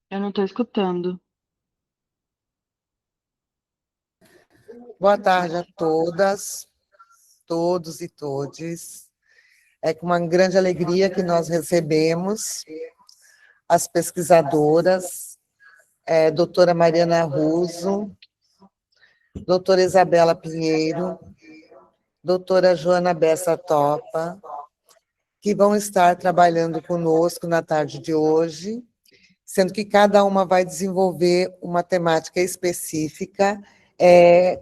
Eu não estou escutando. Boa tarde a todas, todos e todes. É com uma grande alegria que nós recebemos as pesquisadoras, doutora Mariana Russo, doutora Isabela Pinheiro, doutora Joana Bessa Topa, que vão estar trabalhando conosco na tarde de hoje, sendo que cada uma vai desenvolver uma temática específica,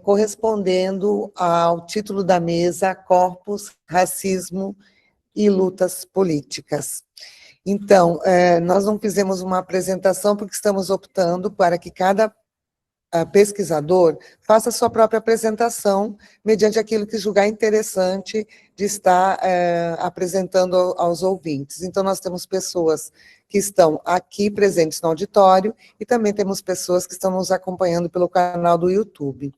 correspondendo ao título da mesa, Corpos, Racismo e Lutas Políticas. Então, nós não fizemos uma apresentação porque estamos optando para que cada pesquisador faça a sua própria apresentação, mediante aquilo que julgar interessante de estar apresentando aos ouvintes. Então, nós temos pessoas que estão aqui presentes no auditório e também temos pessoas que estão nos acompanhando pelo canal do YouTube.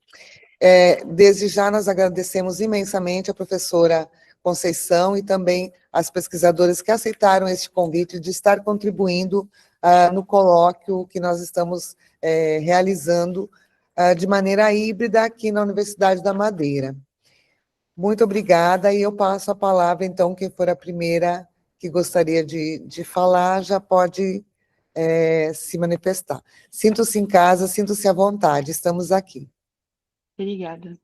Desde já, nós agradecemos imensamente a professora Conceição e também as pesquisadoras que aceitaram este convite de estar contribuindo no colóquio que nós estamos realizando de maneira híbrida aqui na Universidade da Madeira. Muito obrigada, e eu passo a palavra, então, quem for a primeira que gostaria de falar, já pode se manifestar. Sinta-se em casa, sinta-se à vontade, estamos aqui. Obrigada.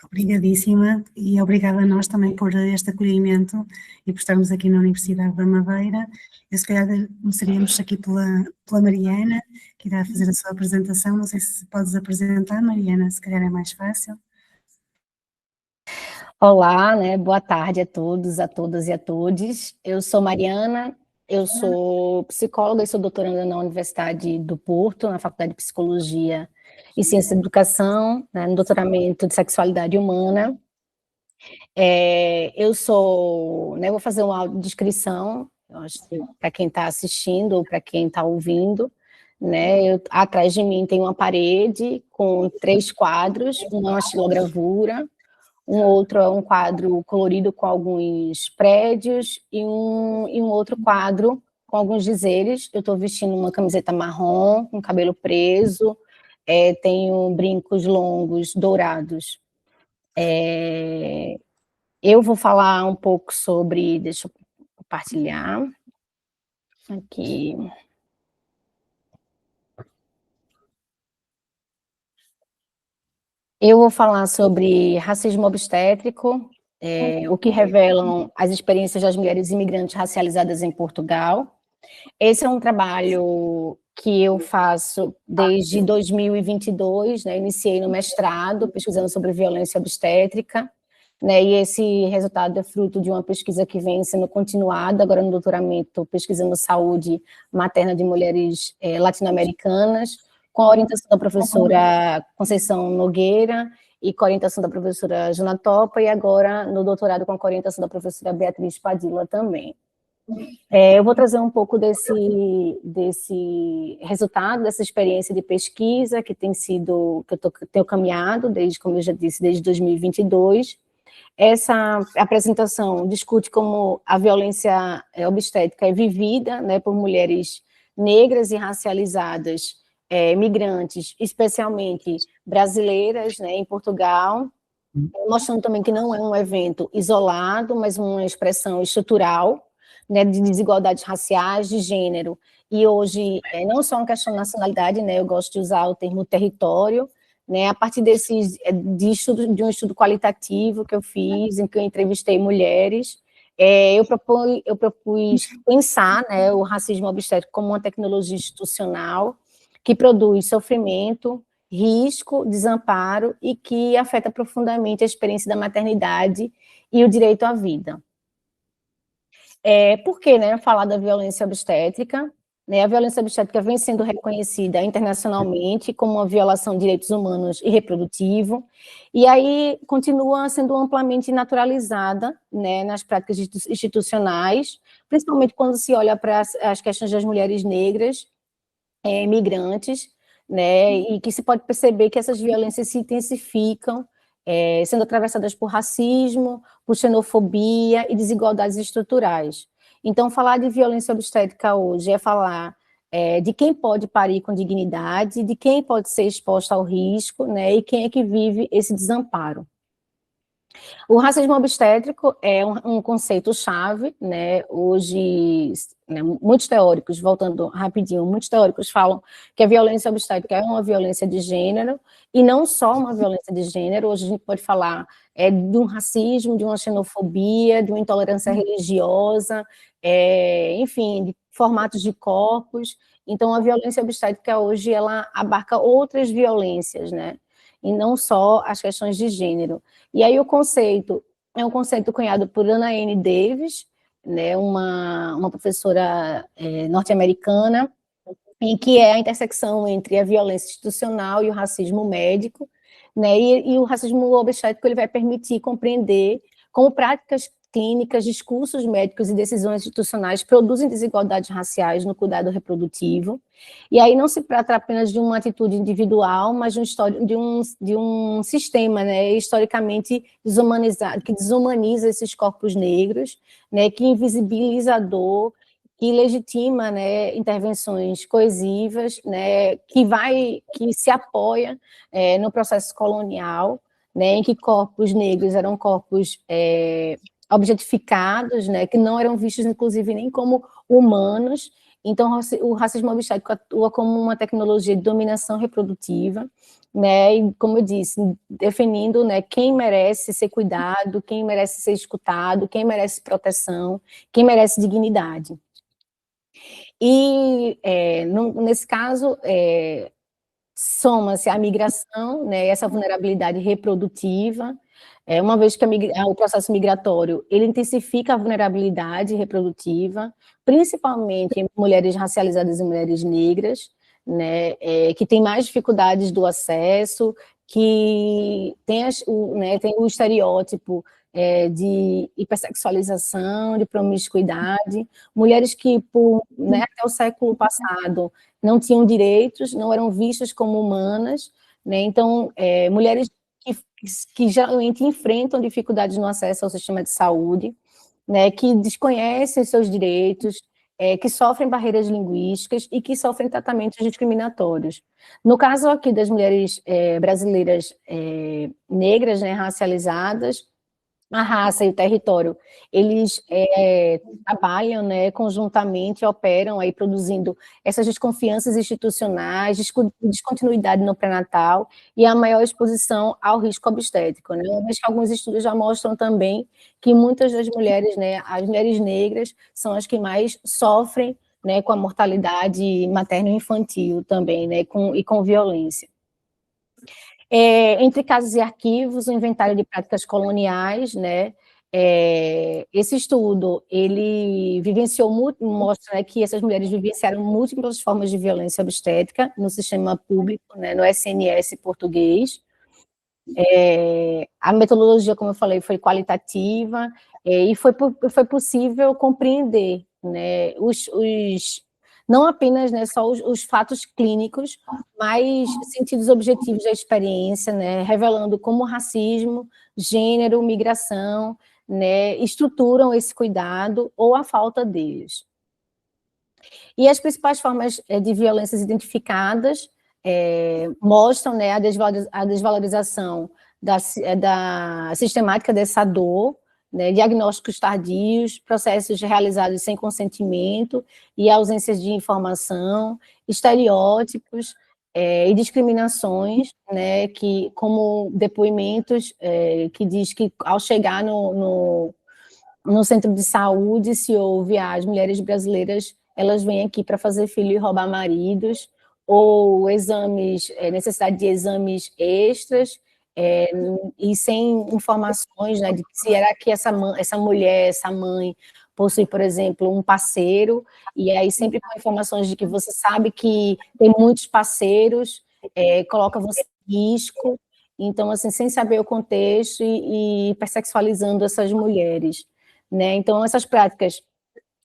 Obrigadíssima, e obrigada a nós também por este acolhimento e por estarmos aqui na Universidade da Madeira. Eu, se calhar, começaríamos aqui pela Mariana, que irá fazer a sua apresentação. Não sei se podes apresentar, Mariana, se calhar é mais fácil. Olá, boa tarde a todos, a todas e a todes. Eu sou Mariana, eu sou psicóloga e sou doutoranda na Universidade do Porto, na Faculdade de Psicologia e Ciência da Educação, no doutoramento de Sexualidade Humana. Vou fazer uma audiodescrição, para quem está assistindo ou para quem está ouvindo. Atrás de mim tem uma parede com 3 quadros, uma estilogravura, um outro é um quadro colorido com alguns prédios e um outro quadro com alguns dizeres. Eu estou vestindo uma camiseta marrom, com cabelo preso, tenho brincos longos, dourados. Eu vou falar um pouco sobre... Deixa eu compartilhar aqui. Eu vou falar sobre racismo obstétrico, o que revelam as experiências das mulheres imigrantes racializadas em Portugal. Esse é um trabalho que eu faço desde 2022, iniciei no mestrado, pesquisando sobre violência obstétrica, e esse resultado é fruto de uma pesquisa que vem sendo continuada, agora no doutoramento, pesquisando saúde materna de mulheres latino-americanas, com a orientação da professora Conceição Nogueira e com a orientação da professora Joana Topa, e agora no doutorado com a orientação da professora Beatriz Padilla também. Eu vou trazer um pouco desse resultado, dessa experiência de pesquisa que tem sido, que eu tenho caminhado, desde, como eu já disse, desde 2022. Essa apresentação discute como a violência obstétrica é vivida por mulheres negras e racializadas, migrantes, especialmente brasileiras, em Portugal, mostrando também que não é um evento isolado, mas uma expressão estrutural, de desigualdades raciais, de gênero, e hoje não só uma questão de nacionalidade, eu gosto de usar o termo território, a partir de um estudo qualitativo que eu fiz, em que eu entrevistei mulheres, eu propus pensar o racismo obstétrico como uma tecnologia institucional que produz sofrimento, risco, desamparo e que afeta profundamente a experiência da maternidade e o direito à vida. Por que falar da violência obstétrica? A violência obstétrica vem sendo reconhecida internacionalmente como uma violação de direitos humanos e reprodutivo, e aí continua sendo amplamente naturalizada nas práticas institucionais, principalmente quando se olha para as questões das mulheres negras, migrantes, e que se pode perceber que essas violências se intensificam, sendo atravessadas por racismo, por xenofobia e desigualdades estruturais. Então, falar de violência obstétrica hoje é falar de quem pode parir com dignidade, de quem pode ser exposto ao risco, né, e quem é que vive esse desamparo. O racismo obstétrico é um conceito-chave, né? Hoje, né, muitos teóricos, voltando rapidinho, muitos teóricos falam que a violência obstétrica é uma violência de gênero, e não só uma violência de gênero, hoje a gente pode falar de um racismo, de uma xenofobia, de uma intolerância religiosa, enfim, de formatos de corpos. Então, a violência obstétrica hoje, ela abarca outras violências, né? E não só as questões de gênero. E aí o conceito é um conceito cunhado por Anna N. Davis, né, uma professora norte-americana, em que é a intersecção entre a violência institucional e o racismo médico, né, e o racismo obstétrico ele vai permitir compreender como práticas clínicas, discursos médicos e decisões institucionais produzem desigualdades raciais no cuidado reprodutivo. E aí não se trata apenas de uma atitude individual, mas de um sistema, né, historicamente desumanizado, que desumaniza esses corpos negros, né, que invisibiliza a dor, que legitima, né, intervenções coesivas, né, que se apoia no processo colonial, né, em que corpos negros eram corpos objetificados, né, que não eram vistos, inclusive, nem como humanos. Então, o racismo obstétrico atua como uma tecnologia de dominação reprodutiva, né, e, como eu disse, definindo, né, quem merece ser cuidado, quem merece ser escutado, quem merece proteção, quem merece dignidade. E, nesse caso, soma-se a migração, né, essa vulnerabilidade reprodutiva, uma vez que o processo migratório, ele intensifica a vulnerabilidade reprodutiva, principalmente em mulheres racializadas e mulheres negras, né, que têm mais dificuldades do acesso, que tem o estereótipo de hipersexualização, de promiscuidade, mulheres que, até o século passado, não tinham direitos, não eram vistas como humanas, né, então, mulheres que geralmente enfrentam dificuldades no acesso ao sistema de saúde, né, que desconhecem seus direitos, que sofrem barreiras linguísticas e que sofrem tratamentos discriminatórios. No caso aqui das mulheres brasileiras negras, né, racializadas, a raça e o território, eles trabalham, né, conjuntamente, operam aí produzindo essas desconfianças institucionais, descontinuidade no pré-natal e a maior exposição ao risco obstétrico, né? Uma vez que alguns estudos já mostram também que muitas das mulheres, né, as mulheres negras, são as que mais sofrem, né, com a mortalidade materno-infantil também, né, com violência. Entre casos e arquivos, o inventário de práticas coloniais, né, esse estudo, ele mostra, né, que essas mulheres vivenciaram múltiplas formas de violência obstétrica no sistema público, né, no SNS português. A metodologia, como eu falei, foi qualitativa, e foi possível compreender, né, não apenas, né, só os fatos clínicos, mas sentidos objetivos da experiência, né, revelando como racismo, gênero, migração, né, estruturam esse cuidado ou a falta deles. E as principais formas de violências identificadas mostram, né, a desvalorização da sistemática dessa dor, né, diagnósticos tardios, processos realizados sem consentimento e ausências de informação, estereótipos e discriminações, né, como depoimentos que diz que ao chegar no centro de saúde se ouve as mulheres brasileiras, elas vêm aqui para fazer filho e roubar maridos, ou necessidade de exames extras, e sem informações, né, de se era que essa mulher, essa mãe, possui, por exemplo, um parceiro, e aí sempre com informações de que você sabe que tem muitos parceiros, coloca você em risco, então, assim, sem saber o contexto e hipersexualizando essas mulheres, né? Então, essas práticas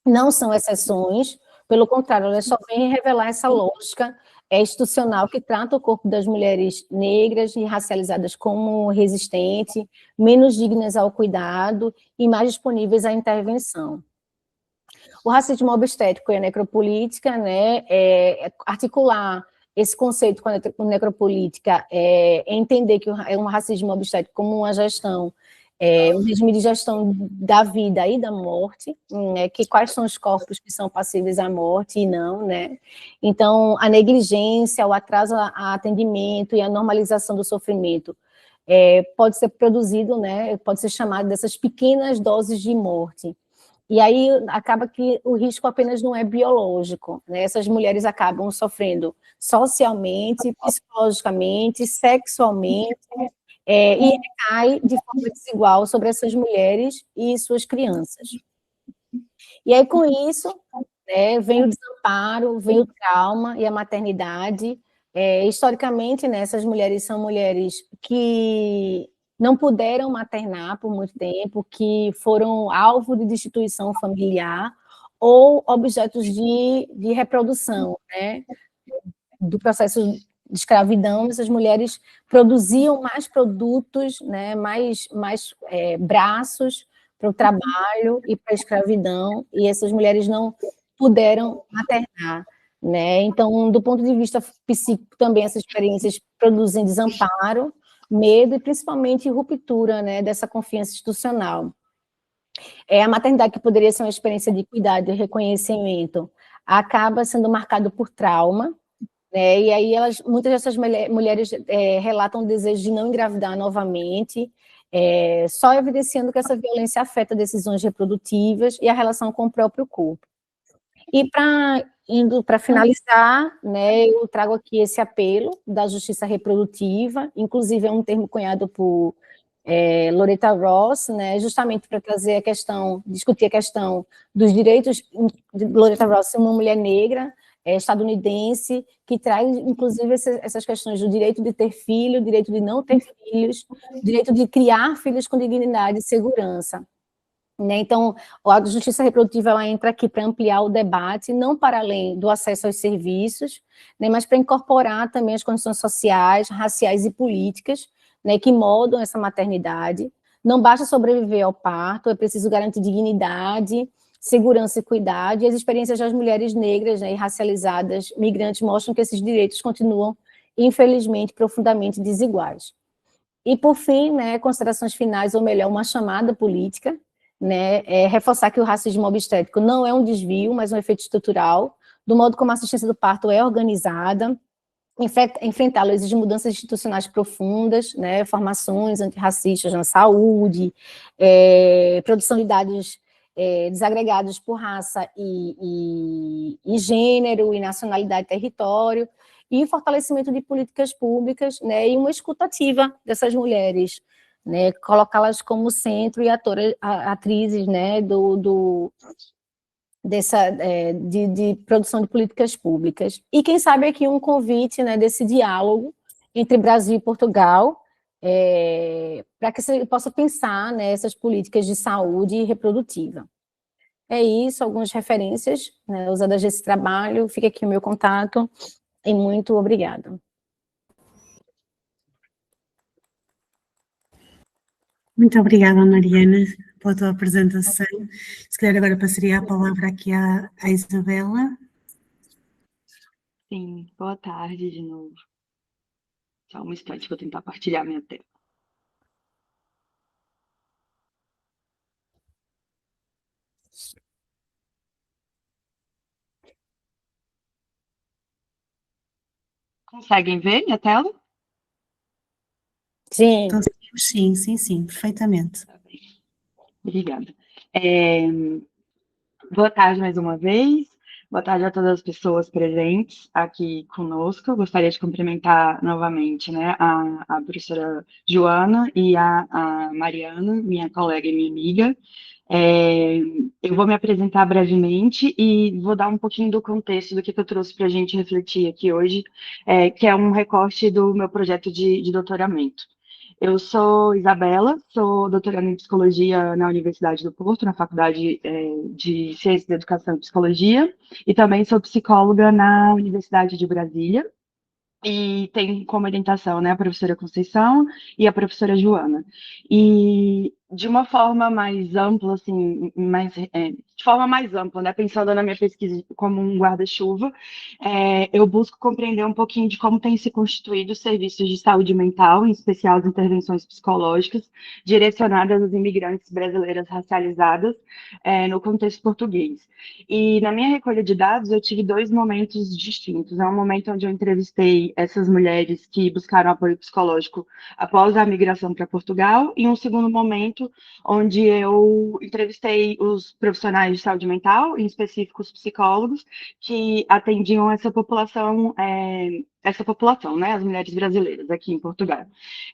não são exceções, pelo contrário, elas só vêm revelar essa lógica institucional que trata o corpo das mulheres negras e racializadas como resistente, menos dignas ao cuidado e mais disponíveis à intervenção. O racismo obstétrico e a necropolítica, né, articular esse conceito com a necropolítica, entender que é um racismo obstétrico como uma gestão, um regime de gestão da vida e da morte, né, que quais são os corpos que são passíveis à morte e não, né? Então, a negligência, o atraso a atendimento e a normalização do sofrimento pode ser produzido, né, pode ser chamado dessas pequenas doses de morte. E aí acaba que o risco apenas não é biológico, né? Essas mulheres acabam sofrendo socialmente, psicologicamente, sexualmente, e recai de forma desigual sobre essas mulheres e suas crianças. E aí, com isso, né, vem o desamparo, vem o trauma e a maternidade. Historicamente, né, essas mulheres são mulheres que não puderam maternar por muito tempo, que foram alvo de destituição familiar ou objetos de reprodução, né, do processo de escravidão. Essas mulheres produziam mais produtos, né, mais braços para o trabalho e para a escravidão, e essas mulheres não puderam maternar, né? Então, do ponto de vista psíquico, também essas experiências produzem desamparo, medo e principalmente ruptura, né, dessa confiança institucional. A maternidade, que poderia ser uma experiência de cuidado e reconhecimento, acaba sendo marcada por trauma, né? E aí muitas dessas mulheres relatam o desejo de não engravidar novamente, só evidenciando que essa violência afeta decisões reprodutivas e a relação com o próprio corpo. E indo para finalizar, né, eu trago aqui esse apelo da justiça reprodutiva, inclusive é um termo cunhado por Loretta Ross, né, justamente para trazer discutir a questão dos direitos de Loretta Ross, uma mulher negra, estadunidense, que traz, inclusive, essas questões do direito de ter filho, direito de não ter filhos, direito de criar filhos com dignidade e segurança. Né? Então, a justiça reprodutiva ela entra aqui para ampliar o debate, não para além do acesso aos serviços, né, mas para incorporar também as condições sociais, raciais e políticas, né, que moldam essa maternidade. Não basta sobreviver ao parto, é preciso garantir dignidade, segurança e cuidado, e as experiências das mulheres negras, né, e racializadas, migrantes, mostram que esses direitos continuam, infelizmente, profundamente desiguais. E, por fim, né, considerações finais, ou melhor, uma chamada política, né, reforçar que o racismo obstétrico não é um desvio, mas um efeito estrutural, do modo como a assistência do parto é organizada. Enfrentá-lo exige mudanças institucionais profundas, né, formações antirracistas na saúde, produção de dados desagregados por raça e gênero, e nacionalidade e território, e fortalecimento de políticas públicas, né, e uma escuta ativa dessas mulheres, né, colocá-las como centro e atrizes, né, de produção de políticas públicas. E quem sabe aqui um convite, né, desse diálogo entre Brasil e Portugal, para que você possa pensar, né, essas políticas de saúde reprodutiva. É isso, algumas referências, né, usadas desse trabalho. Fica aqui o meu contato, e muito obrigada. Muito obrigada, Mariana, pela tua apresentação. Se calhar agora passaria a palavra aqui à Isabela. Sim, boa tarde de novo. Só um instante, vou tentar partilhar minha tela. Conseguem ver minha tela? Sim. Sim, perfeitamente. Tá bem. Obrigada. Boa tarde mais uma vez. Boa tarde a todas as pessoas presentes aqui conosco. Eu gostaria de cumprimentar novamente, né, a professora Joana e a Mariana, minha colega e minha amiga. Eu vou me apresentar brevemente e vou dar um pouquinho do contexto do que eu trouxe para a gente refletir aqui hoje, que é um recorte do meu projeto de doutoramento. Eu sou Isabela, sou doutoranda em Psicologia na Universidade do Porto, na Faculdade de Ciências da Educação e Psicologia, e também sou psicóloga na Universidade de Brasília, e tenho como orientação, né, a professora Conceição e a professora Joana. E de uma forma mais ampla, assim, mais de forma mais ampla, né? Pensando na minha pesquisa como um guarda-chuva, eu busco compreender um pouquinho de como têm se constituído os serviços de saúde mental, em especial as intervenções psicológicas, direcionadas às imigrantes brasileiras racializadas, no contexto português. E na minha recolha de dados, eu tive dois momentos distintos. É um momento onde eu entrevistei essas mulheres que buscaram apoio psicológico após a migração para Portugal, e um segundo momento onde eu entrevistei os profissionais de saúde mental, em específico os psicólogos, que atendiam essa população, né, as mulheres brasileiras aqui em Portugal.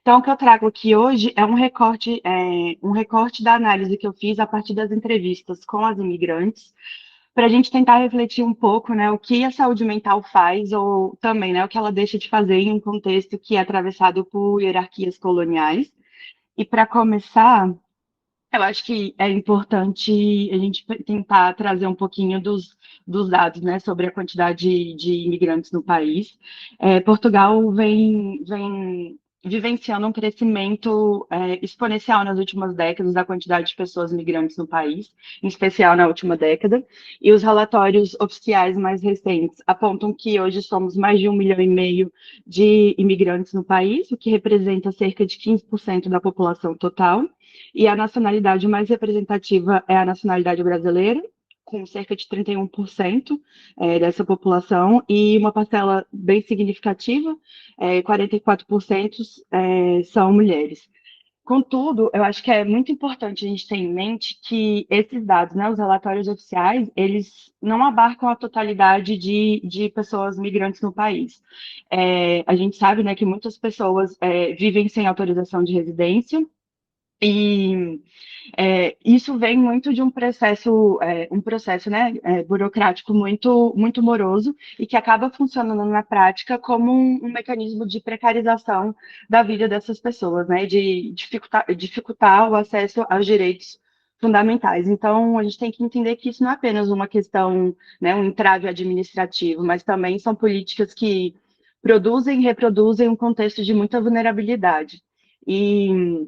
Então, o que eu trago aqui hoje é um recorte da análise que eu fiz a partir das entrevistas com as imigrantes, para a gente tentar refletir um pouco, né, o que a saúde mental faz, ou também, né, o que ela deixa de fazer em um contexto que é atravessado por hierarquias coloniais. E para começar, eu acho que é importante a gente tentar trazer um pouquinho dos dados, né, sobre a quantidade de imigrantes no país. Portugal vem vivenciando um crescimento exponencial nas últimas décadas da quantidade de pessoas migrantes no país, em especial na última década, e os relatórios oficiais mais recentes apontam que hoje somos mais de 1,5 milhão de imigrantes no país, o que representa cerca de 15% da população total. E a nacionalidade mais representativa é a nacionalidade brasileira, com cerca de 31% dessa população, e uma parcela bem significativa, 44%, são mulheres. Contudo, eu acho que é muito importante a gente ter em mente que esses dados, né, os relatórios oficiais, eles não abarcam a totalidade de pessoas migrantes no país. A gente sabe, né, que muitas pessoas vivem sem autorização de residência, e isso vem muito de um processo, né, burocrático muito moroso, e que acaba funcionando na prática como um mecanismo de precarização da vida dessas pessoas, né, de dificultar o acesso aos direitos fundamentais. Então, a gente tem que entender que isso não é apenas uma questão, né, um entrave administrativo, mas também são políticas que produzem e reproduzem um contexto de muita vulnerabilidade. E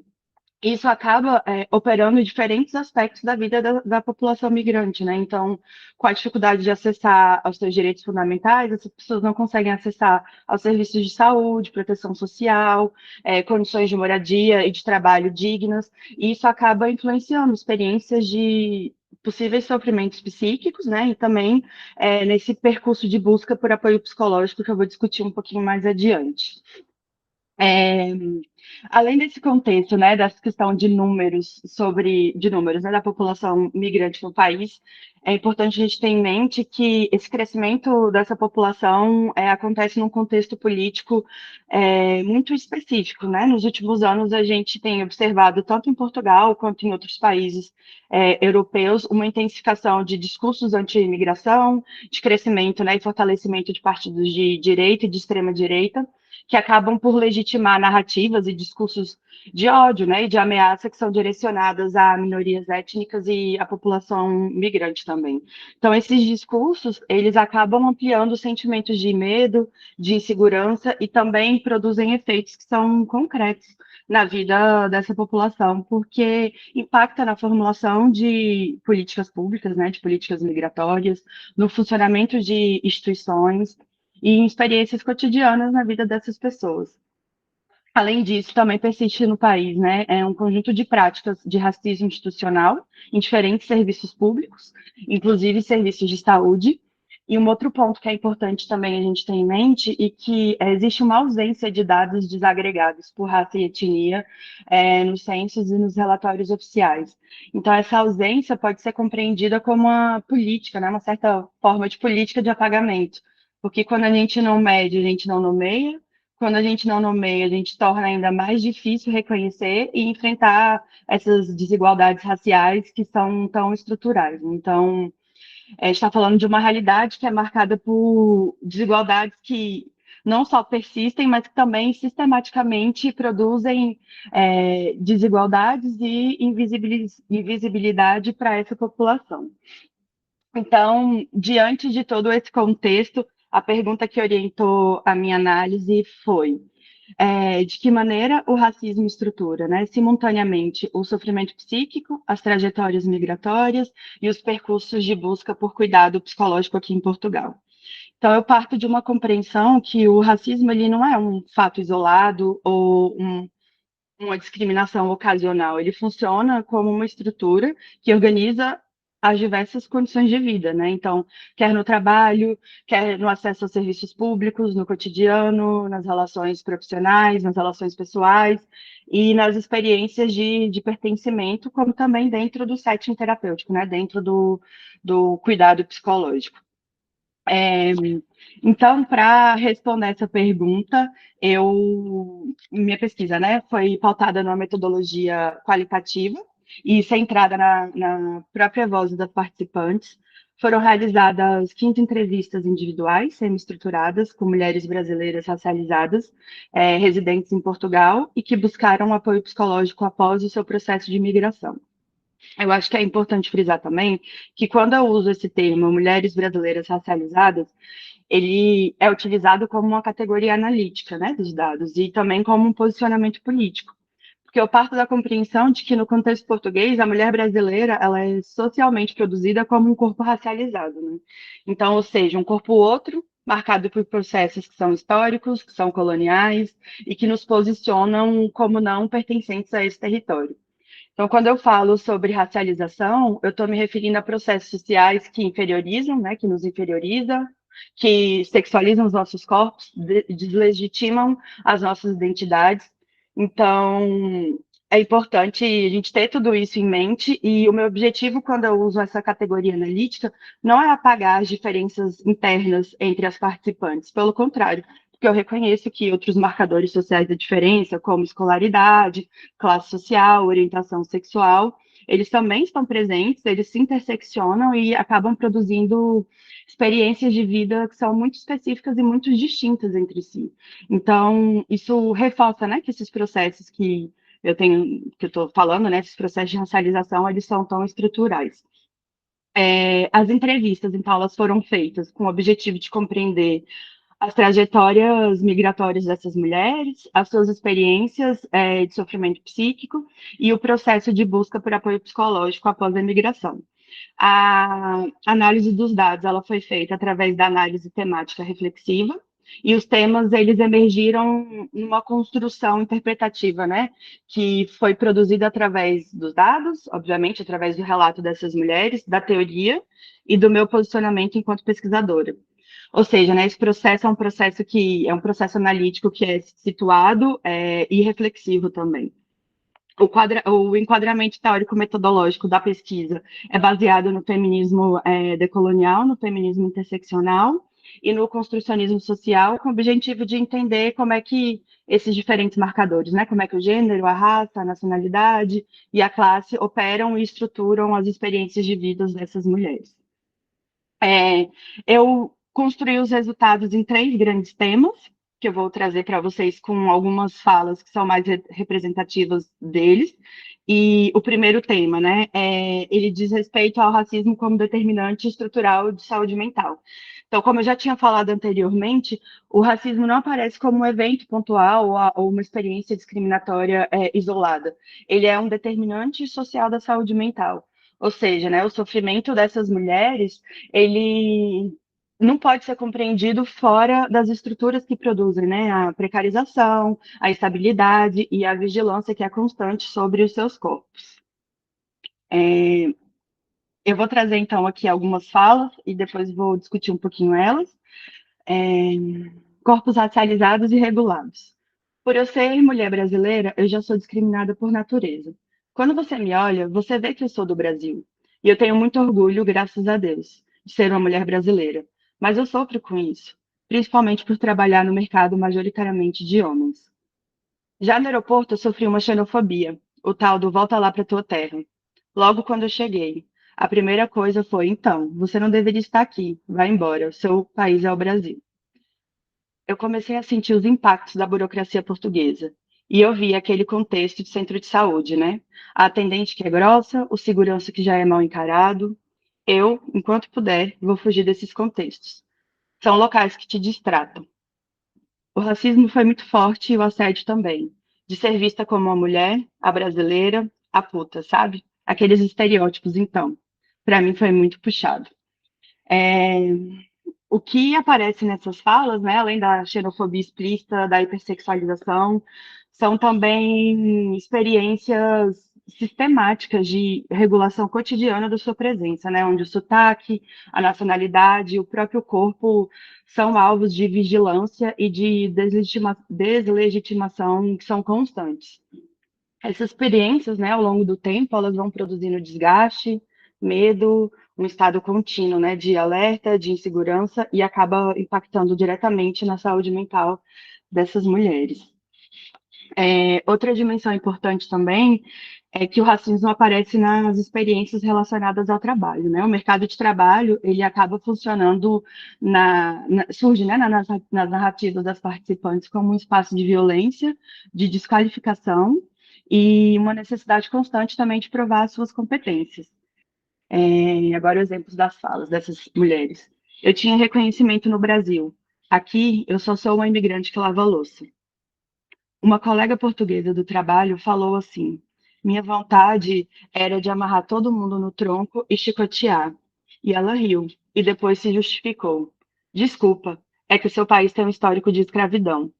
isso acaba operando em diferentes aspectos da vida da população migrante, né? Então, com a dificuldade de acessar aos seus direitos fundamentais, essas pessoas não conseguem acessar aos serviços de saúde, proteção social, condições de moradia e de trabalho dignas, e isso acaba influenciando experiências de possíveis sofrimentos psíquicos, né? E também nesse percurso de busca por apoio psicológico que eu vou discutir um pouquinho mais adiante. É, Além desse contexto, né, dessa questão de números, né, da população migrante no país, é importante a gente ter em mente que esse crescimento dessa população acontece num contexto político muito específico, né? Nos últimos anos, a gente tem observado, tanto em Portugal quanto em outros países europeus, uma intensificação de discursos anti-imigração, de crescimento, né, e fortalecimento de partidos de direita e de extrema-direita, que acabam por legitimar narrativas e discursos de ódio, né, e de ameaça que são direcionadas a minorias étnicas e à população migrante também. Então, esses discursos, eles acabam ampliando sentimentos de medo, de insegurança, e também produzem efeitos que são concretos na vida dessa população, porque impacta na formulação de políticas públicas, né, de políticas migratórias, no funcionamento de instituições, e em experiências cotidianas na vida dessas pessoas. Além disso, também persiste no país, né, um conjunto de práticas de racismo institucional em diferentes serviços públicos, inclusive serviços de saúde. E um outro ponto que é importante também a gente ter em mente é que existe uma ausência de dados desagregados por raça e etnia nos censos e nos relatórios oficiais. Então, essa ausência pode ser compreendida como uma política, né, uma certa forma de política de apagamento, porque quando a gente não mede, a gente não nomeia. Quando a gente não nomeia, a gente torna ainda mais difícil reconhecer e enfrentar essas desigualdades raciais que são tão estruturais. Então, a gente está falando de uma realidade que é marcada por desigualdades que não só persistem, mas que também sistematicamente produzem desigualdades e invisibilidade para essa população. Então, diante de todo esse contexto, a pergunta que orientou a minha análise foi: de que maneira o racismo estrutura, né, simultaneamente o sofrimento psíquico, as trajetórias migratórias e os percursos de busca por cuidado psicológico aqui em Portugal. Então, eu parto de uma compreensão que o racismo ele não é um fato isolado ou uma discriminação ocasional, ele funciona como uma estrutura que organiza as diversas condições de vida, né? Então, quer no trabalho, quer no acesso aos serviços públicos, no cotidiano, nas relações profissionais, nas relações pessoais e nas experiências de pertencimento, como também dentro do setting terapêutico, né? Dentro do cuidado psicológico. Então, para responder essa pergunta, minha pesquisa, né, foi pautada numa metodologia qualitativa e centrada na própria voz das participantes. Foram realizadas 15 entrevistas individuais, semi-estruturadas, com mulheres brasileiras racializadas, residentes em Portugal e que buscaram apoio psicológico após o seu processo de imigração. Eu acho que é importante frisar também que quando eu uso esse termo, mulheres brasileiras racializadas, ele é utilizado como uma categoria analítica, né, dos dados e também como um posicionamento político. Porque eu parto da compreensão de que no contexto português, a mulher brasileira, ela é socialmente produzida como um corpo racializado, né? Então, ou seja, um corpo outro, marcado por processos que são históricos, que são coloniais e que nos posicionam como não pertencentes a esse território. Então, quando eu falo sobre racialização, eu estou me referindo a processos sociais que inferiorizam, né, que nos inferiorizam, que sexualizam os nossos corpos, deslegitimam as nossas identidades. Então, é importante a gente ter tudo isso em mente, e o meu objetivo, quando eu uso essa categoria analítica, não é apagar as diferenças internas entre as participantes, pelo contrário, porque eu reconheço que outros marcadores sociais da diferença, como escolaridade, classe social, orientação sexual, eles também estão presentes, eles se interseccionam e acabam produzindo experiências de vida que são muito específicas e muito distintas entre si. Então, isso reforça, né, que esses processos que eu estou falando, né, esses processos de racialização, eles são tão estruturais. As entrevistas, então, elas foram feitas com o objetivo de compreender as trajetórias migratórias dessas mulheres, as suas experiências de sofrimento psíquico e o processo de busca por apoio psicológico após a imigração. A análise dos dados ela foi feita através da análise temática reflexiva, e os temas eles emergiram numa construção interpretativa, né, que foi produzida através dos dados, obviamente através do relato dessas mulheres, da teoria e do meu posicionamento enquanto pesquisadora. Ou seja, né, esse processo é um processo analítico que é situado e reflexivo também. O enquadramento teórico-metodológico da pesquisa é baseado no feminismo decolonial, no feminismo interseccional e no construcionismo social, com o objetivo de entender como é que esses diferentes marcadores, né, como é que o gênero, a raça, a nacionalidade e a classe operam e estruturam as experiências de vida dessas mulheres. Eu construí os resultados em 3 grandes temas, que eu vou trazer para vocês com algumas falas que são mais representativas deles. E o primeiro tema, né, ele diz respeito ao racismo como determinante estrutural de saúde mental. Então, como eu já tinha falado anteriormente, o racismo não aparece como um evento pontual ou uma experiência discriminatória isolada. Ele é um determinante social da saúde mental. Ou seja, né, o sofrimento dessas mulheres ele não pode ser compreendido fora das estruturas que produzem, né? A precarização, a instabilidade e a vigilância que é constante sobre os seus corpos. Eu vou trazer, então, aqui algumas falas e depois vou discutir um pouquinho elas. É, corpos racializados e regulados. Por eu ser mulher brasileira, eu já sou discriminada por natureza. Quando você me olha, você vê que eu sou do Brasil. E eu tenho muito orgulho, graças a Deus, de ser uma mulher brasileira. Mas eu sofro com isso, principalmente por trabalhar no mercado majoritariamente de homens. Já no aeroporto, eu sofri uma xenofobia, o tal do volta lá para tua terra. Logo quando eu cheguei, a primeira coisa foi: então, você não deveria estar aqui, vai embora, o seu país é o Brasil. Eu comecei a sentir os impactos da burocracia portuguesa. E eu vi aquele contexto de centro de saúde, né? A atendente que é grossa, o segurança que já é mal encarado. Eu, enquanto puder, vou fugir desses contextos. São locais que te distratam. O racismo foi muito forte e o assédio também. De ser vista como a mulher, a brasileira, a puta, sabe? Aqueles estereótipos, então. Para mim foi muito puxado. É, o que aparece nessas falas, né, além da xenofobia explícita, da hipersexualização, são também experiências sistemáticas de regulação cotidiana da sua presença, né, onde o sotaque, a nacionalidade, o próprio corpo são alvos de vigilância e de deslegitimação que são constantes. Essas experiências, né, ao longo do tempo, elas vão produzindo desgaste, medo, um estado contínuo, né, de alerta, de insegurança e acaba impactando diretamente na saúde mental dessas mulheres. Outra dimensão importante também é que o racismo aparece nas experiências relacionadas ao trabalho, né? O mercado de trabalho, ele acaba funcionando, surge, né, nas narrativas das participantes como um espaço de violência, de desqualificação e uma necessidade constante também de provar suas competências. Agora, exemplos das falas dessas mulheres. Eu tinha reconhecimento no Brasil. Aqui, eu só sou uma imigrante que lava louça. Uma colega portuguesa do trabalho falou assim: minha vontade era de amarrar todo mundo no tronco e chicotear. E ela riu e depois se justificou. Desculpa, é que o seu país tem um histórico de escravidão.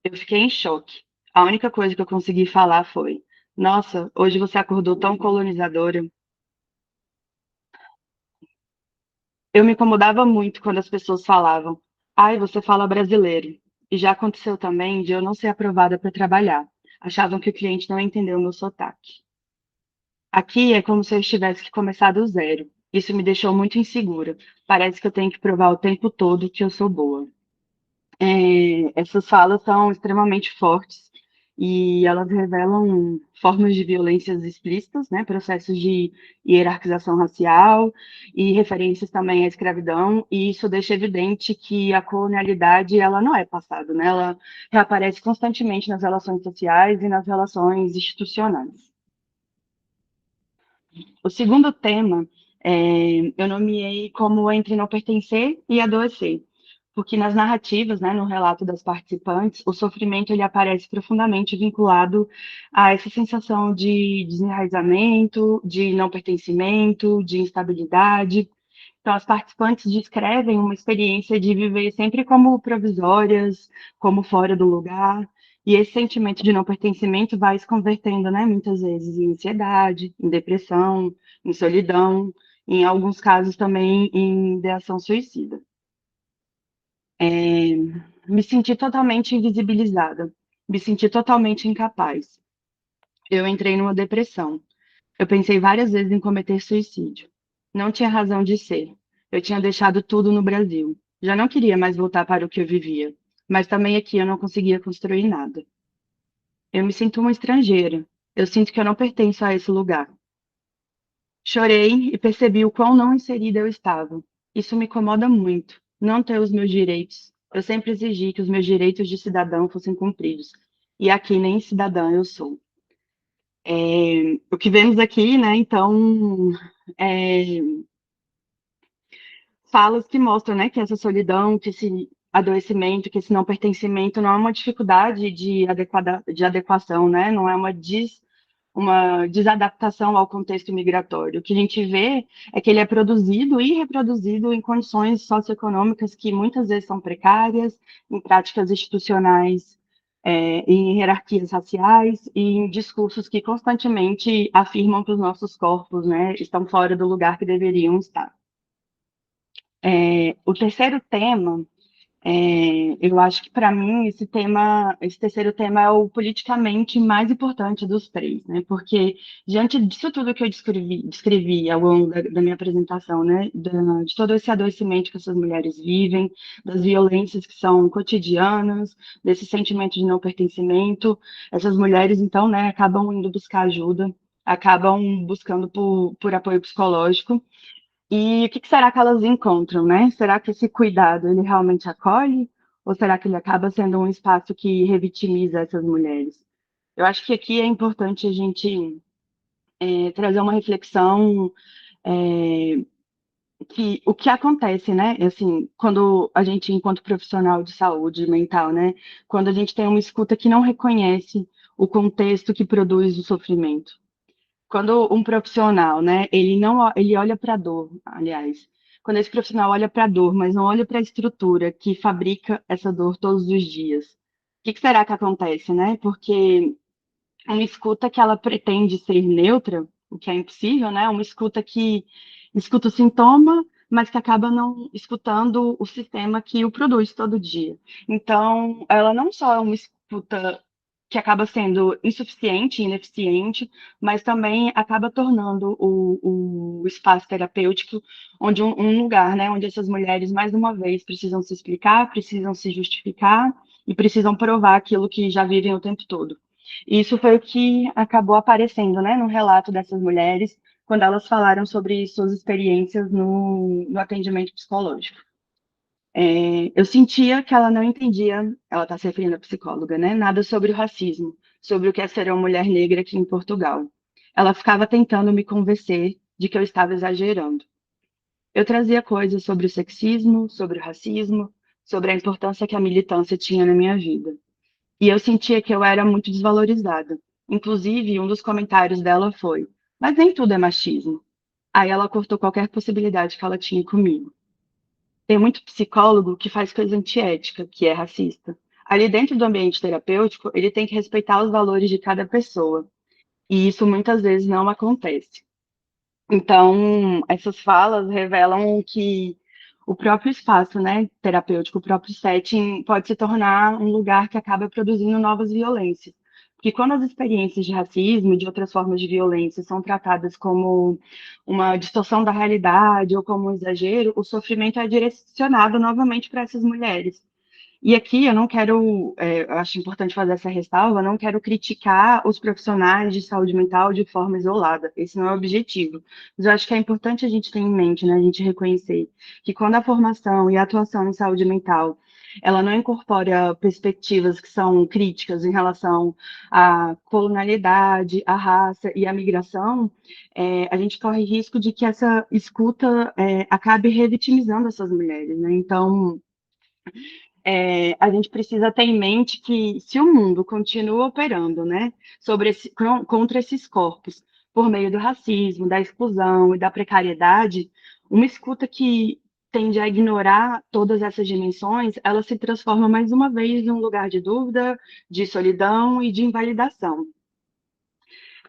Eu fiquei em choque. A única coisa que eu consegui falar foi: nossa, hoje você acordou tão colonizadora. Eu me incomodava muito quando as pessoas falavam: ai, você fala brasileiro. E já aconteceu também de eu não ser aprovada para trabalhar. Achavam que o cliente não entendeu o meu sotaque. Aqui é como se eu tivesse que começar do zero. Isso me deixou muito insegura. Parece que eu tenho que provar o tempo todo que eu sou boa. Essas falas são extremamente fortes e elas revelam formas de violências explícitas, né, processos de hierarquização racial e referências também à escravidão, e isso deixa evidente que a colonialidade ela não é passado, né, ela reaparece constantemente nas relações sociais e nas relações institucionais. O segundo tema eu nomeei como entre não pertencer e adoecer, porque nas narrativas, né, no relato das participantes, o sofrimento ele aparece profundamente vinculado a essa sensação de desenraizamento, de não pertencimento, de instabilidade. Então, as participantes descrevem uma experiência de viver sempre como provisórias, como fora do lugar, e esse sentimento de não pertencimento vai se convertendo, né, muitas vezes em ansiedade, em depressão, em solidão, em alguns casos também em ideação suicida. É, me senti totalmente invisibilizada, me senti totalmente incapaz. Eu entrei numa depressão. Eu pensei várias vezes em cometer suicídio. Não tinha razão de ser. Eu tinha deixado tudo no Brasil. Já não queria mais voltar para o que eu vivia. Mas também aqui eu não conseguia construir nada. Eu me sinto uma estrangeira. Eu sinto que eu não pertenço a esse lugar. Chorei e percebi o quão não inserida eu estava. Isso me incomoda muito. Não ter os meus direitos. Eu sempre exigi que os meus direitos de cidadão fossem cumpridos. E aqui nem cidadã eu sou. O que vemos aqui, né, então, é, falas que mostram, né, que essa solidão, que esse adoecimento, que esse não pertencimento não é uma dificuldade de adequação, né, não é uma desadaptação ao contexto migratório. O que a gente vê é que ele é produzido e reproduzido em condições socioeconômicas que muitas vezes são precárias, em práticas institucionais, em hierarquias raciais e em discursos que constantemente afirmam que os nossos corpos, né, estão fora do lugar que deveriam estar. O terceiro tema, eu acho que para mim esse terceiro tema é o politicamente mais importante dos três, né? Porque diante disso tudo que eu descrevi ao longo da minha apresentação, né? De todo esse adoecimento que essas mulheres vivem, das violências que são cotidianas, desse sentimento de não pertencimento, essas mulheres então, né? Acabam indo buscar ajuda, acabam buscando por apoio psicológico. E o que será que elas encontram, né? Será que esse cuidado ele realmente acolhe? Ou será que ele acaba sendo um espaço que revitimiza essas mulheres? Eu acho que aqui é importante a gente trazer uma reflexão que o que acontece, né, assim, quando a gente, enquanto profissional de saúde mental, né, quando a gente tem uma escuta que não reconhece o contexto que produz o sofrimento. Quando um profissional, né, ele não, ele olha para a dor, aliás, quando esse profissional olha para a dor, mas não olha para a estrutura que fabrica essa dor todos os dias, o que será que acontece, né? Porque uma escuta que ela pretende ser neutra, o que é impossível, né? Uma escuta que escuta o sintoma, mas que acaba não escutando o sistema que o produz todo dia. Então, ela não só é uma escuta que acaba sendo insuficiente, ineficiente, mas também acaba tornando o espaço terapêutico onde um lugar, né, onde essas mulheres mais uma vez precisam se explicar, precisam se justificar e precisam provar aquilo que já vivem o tempo todo. Isso foi o que acabou aparecendo, né, no relato dessas mulheres, quando elas falaram sobre suas experiências no atendimento psicológico. Eu sentia que ela não entendia, ela está se referindo à psicóloga, né, nada sobre o racismo, sobre o que é ser uma mulher negra aqui em Portugal. Ela ficava tentando me convencer de que eu estava exagerando. Eu trazia coisas sobre o sexismo, sobre o racismo, sobre a importância que a militância tinha na minha vida. E eu sentia que eu era muito desvalorizada. Inclusive, um dos comentários dela foi: mas nem tudo é machismo. Aí ela cortou qualquer possibilidade que ela tinha comigo. Tem muito psicólogo que faz coisa antiética, que é racista. Ali dentro do ambiente terapêutico, ele tem que respeitar os valores de cada pessoa. E isso muitas vezes não acontece. Então, essas falas revelam que o próprio espaço, né, terapêutico, o próprio setting, pode se tornar um lugar que acaba produzindo novas violências. Porque quando as experiências de racismo e de outras formas de violência são tratadas como uma distorção da realidade ou como um exagero, o sofrimento é direcionado novamente para essas mulheres. E aqui eu não quero, eu acho importante fazer essa ressalva, eu não quero criticar os profissionais de saúde mental de forma isolada, esse não é o objetivo. Mas eu acho que é importante a gente ter em mente, né, a gente reconhecer que quando a formação e a atuação em saúde mental, ela não incorpora perspectivas que são críticas em relação à colonialidade, à raça e à migração, a gente corre risco de que essa escuta acabe revitimizando essas mulheres, né? Então, a gente precisa ter em mente que se o mundo continua operando, né, contra esses corpos, por meio do racismo, da exclusão e da precariedade, uma escuta que tende a ignorar todas essas dimensões, ela se transforma mais uma vez em um lugar de dúvida, de solidão e de invalidação.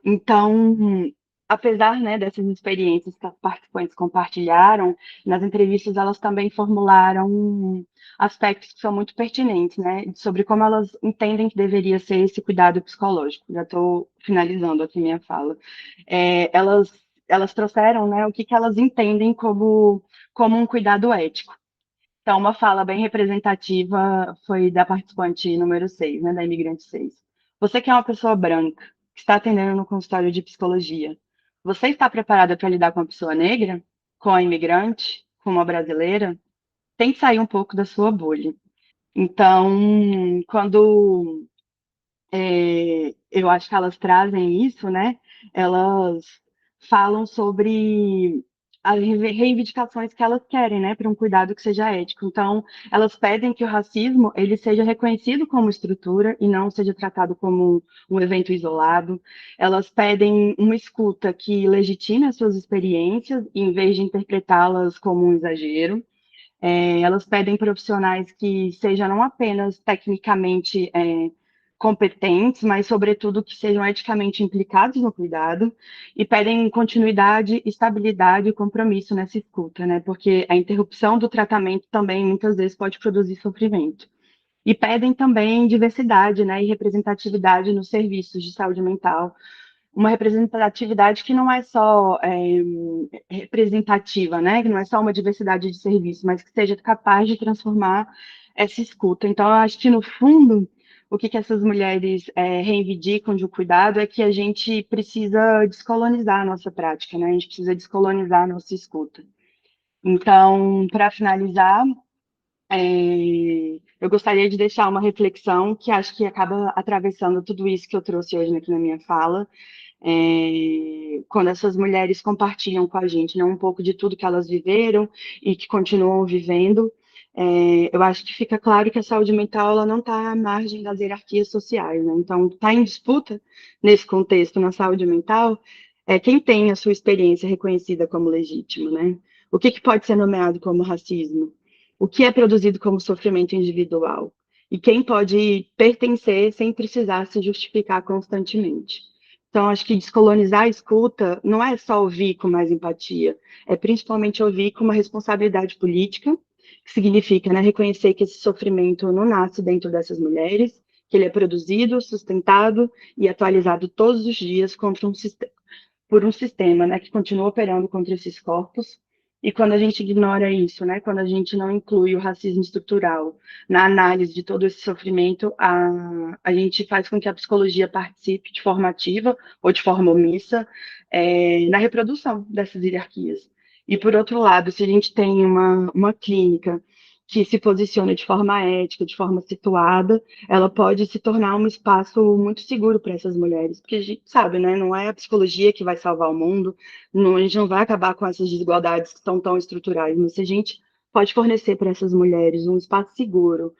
Então, apesar, né, dessas experiências que as participantes compartilharam, nas entrevistas elas também formularam aspectos que são muito pertinentes, né, sobre como elas entendem que deveria ser esse cuidado psicológico. Já estou finalizando aqui minha fala. Elas trouxeram, né, o que elas entendem como um cuidado ético. Então, uma fala bem representativa foi da participante número 6, né, da imigrante 6. Você que é uma pessoa branca, que está atendendo no consultório de psicologia, você está preparada para lidar com uma pessoa negra? Com a imigrante? Com uma brasileira? Tem que sair um pouco da sua bolha. Então, quando eu acho que elas trazem isso, né? Elas falam sobre as reivindicações que elas querem, né, para um cuidado que seja ético. Então, elas pedem que o racismo ele seja reconhecido como estrutura e não seja tratado como um evento isolado. Elas pedem uma escuta que legitime as suas experiências, em vez de interpretá-las como um exagero. Elas pedem profissionais que sejam não apenas tecnicamente competentes, mas, sobretudo, que sejam eticamente implicados no cuidado, e pedem continuidade, estabilidade e compromisso nessa escuta, né? Porque a interrupção do tratamento também, muitas vezes, pode produzir sofrimento. E pedem também diversidade, né, e representatividade nos serviços de saúde mental, uma representatividade que não é só representativa, né? Que não é só uma diversidade de serviço, mas que seja capaz de transformar essa escuta. Então, eu acho que, no fundo, o que essas mulheres reivindicam de um cuidado é que a gente precisa descolonizar a nossa prática, né? A gente precisa descolonizar a nossa escuta. Então, para finalizar, eu gostaria de deixar uma reflexão que acho que acaba atravessando tudo isso que eu trouxe hoje aqui na minha fala, quando essas mulheres compartilham com a gente, né, um pouco de tudo que elas viveram e que continuam vivendo, eu acho que fica claro que a saúde mental ela não está à margem das hierarquias sociais, né? Então, está em disputa nesse contexto na saúde mental é quem tem a sua experiência reconhecida como legítima, né? O que pode ser nomeado como racismo? O que é produzido como sofrimento individual? E quem pode pertencer sem precisar se justificar constantemente? Então, acho que descolonizar a escuta não é só ouvir com mais empatia, é principalmente ouvir com uma responsabilidade política, que significa, né, reconhecer que esse sofrimento não nasce dentro dessas mulheres, que ele é produzido, sustentado e atualizado todos os dias por um sistema, né, que continua operando contra esses corpos. E quando a gente ignora isso, né, quando a gente não inclui o racismo estrutural na análise de todo esse sofrimento, a gente faz com que a psicologia participe de forma ativa ou de forma omissa na reprodução dessas hierarquias. E, por outro lado, se a gente tem uma clínica que se posiciona de forma ética, de forma situada, ela pode se tornar um espaço muito seguro para essas mulheres, porque a gente sabe, né, não é a psicologia que vai salvar o mundo, não, a gente não vai acabar com essas desigualdades que estão tão estruturais, mas se a gente pode fornecer para essas mulheres um espaço seguro,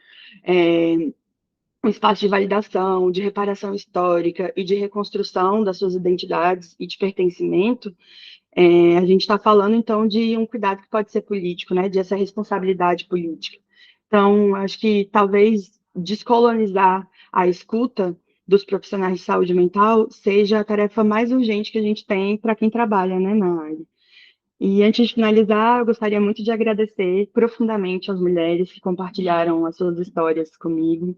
um espaço de validação, de reparação histórica e de reconstrução das suas identidades e de pertencimento, a gente está falando, então, de um cuidado que pode ser político, né, de essa responsabilidade política. Então, acho que talvez descolonizar a escuta dos profissionais de saúde mental seja a tarefa mais urgente que a gente tem para quem trabalha, né, na área. E antes de finalizar, eu gostaria muito de agradecer profundamente às mulheres que compartilharam as suas histórias comigo,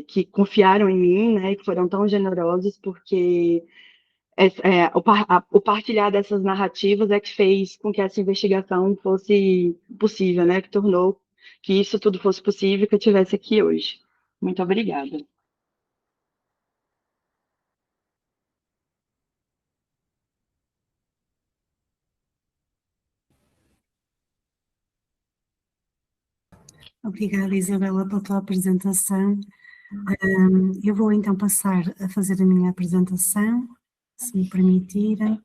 que confiaram em mim, né, que foram tão generosas, porque o partilhar dessas narrativas é que fez com que essa investigação fosse possível, né? Que tornou que isso tudo fosse possível que eu estivesse aqui hoje. Muito obrigada. Obrigada, Isabela, pela tua apresentação. Eu vou então passar a fazer a minha apresentação, se me permitirem.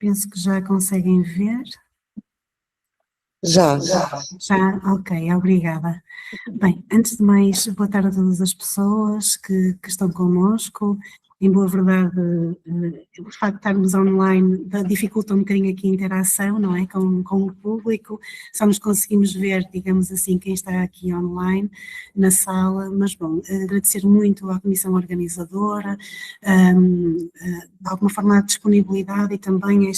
Penso que já conseguem ver. Já. Já, ok, obrigada. Bem, antes de mais, boa tarde a todas as pessoas que estão connosco. Em boa verdade, o facto de estarmos online dificulta um bocadinho aqui a interação, não é, com o público, só nos conseguimos ver, digamos assim, quem está aqui online na sala, mas bom, agradecer muito à comissão organizadora, de alguma forma a disponibilidade e também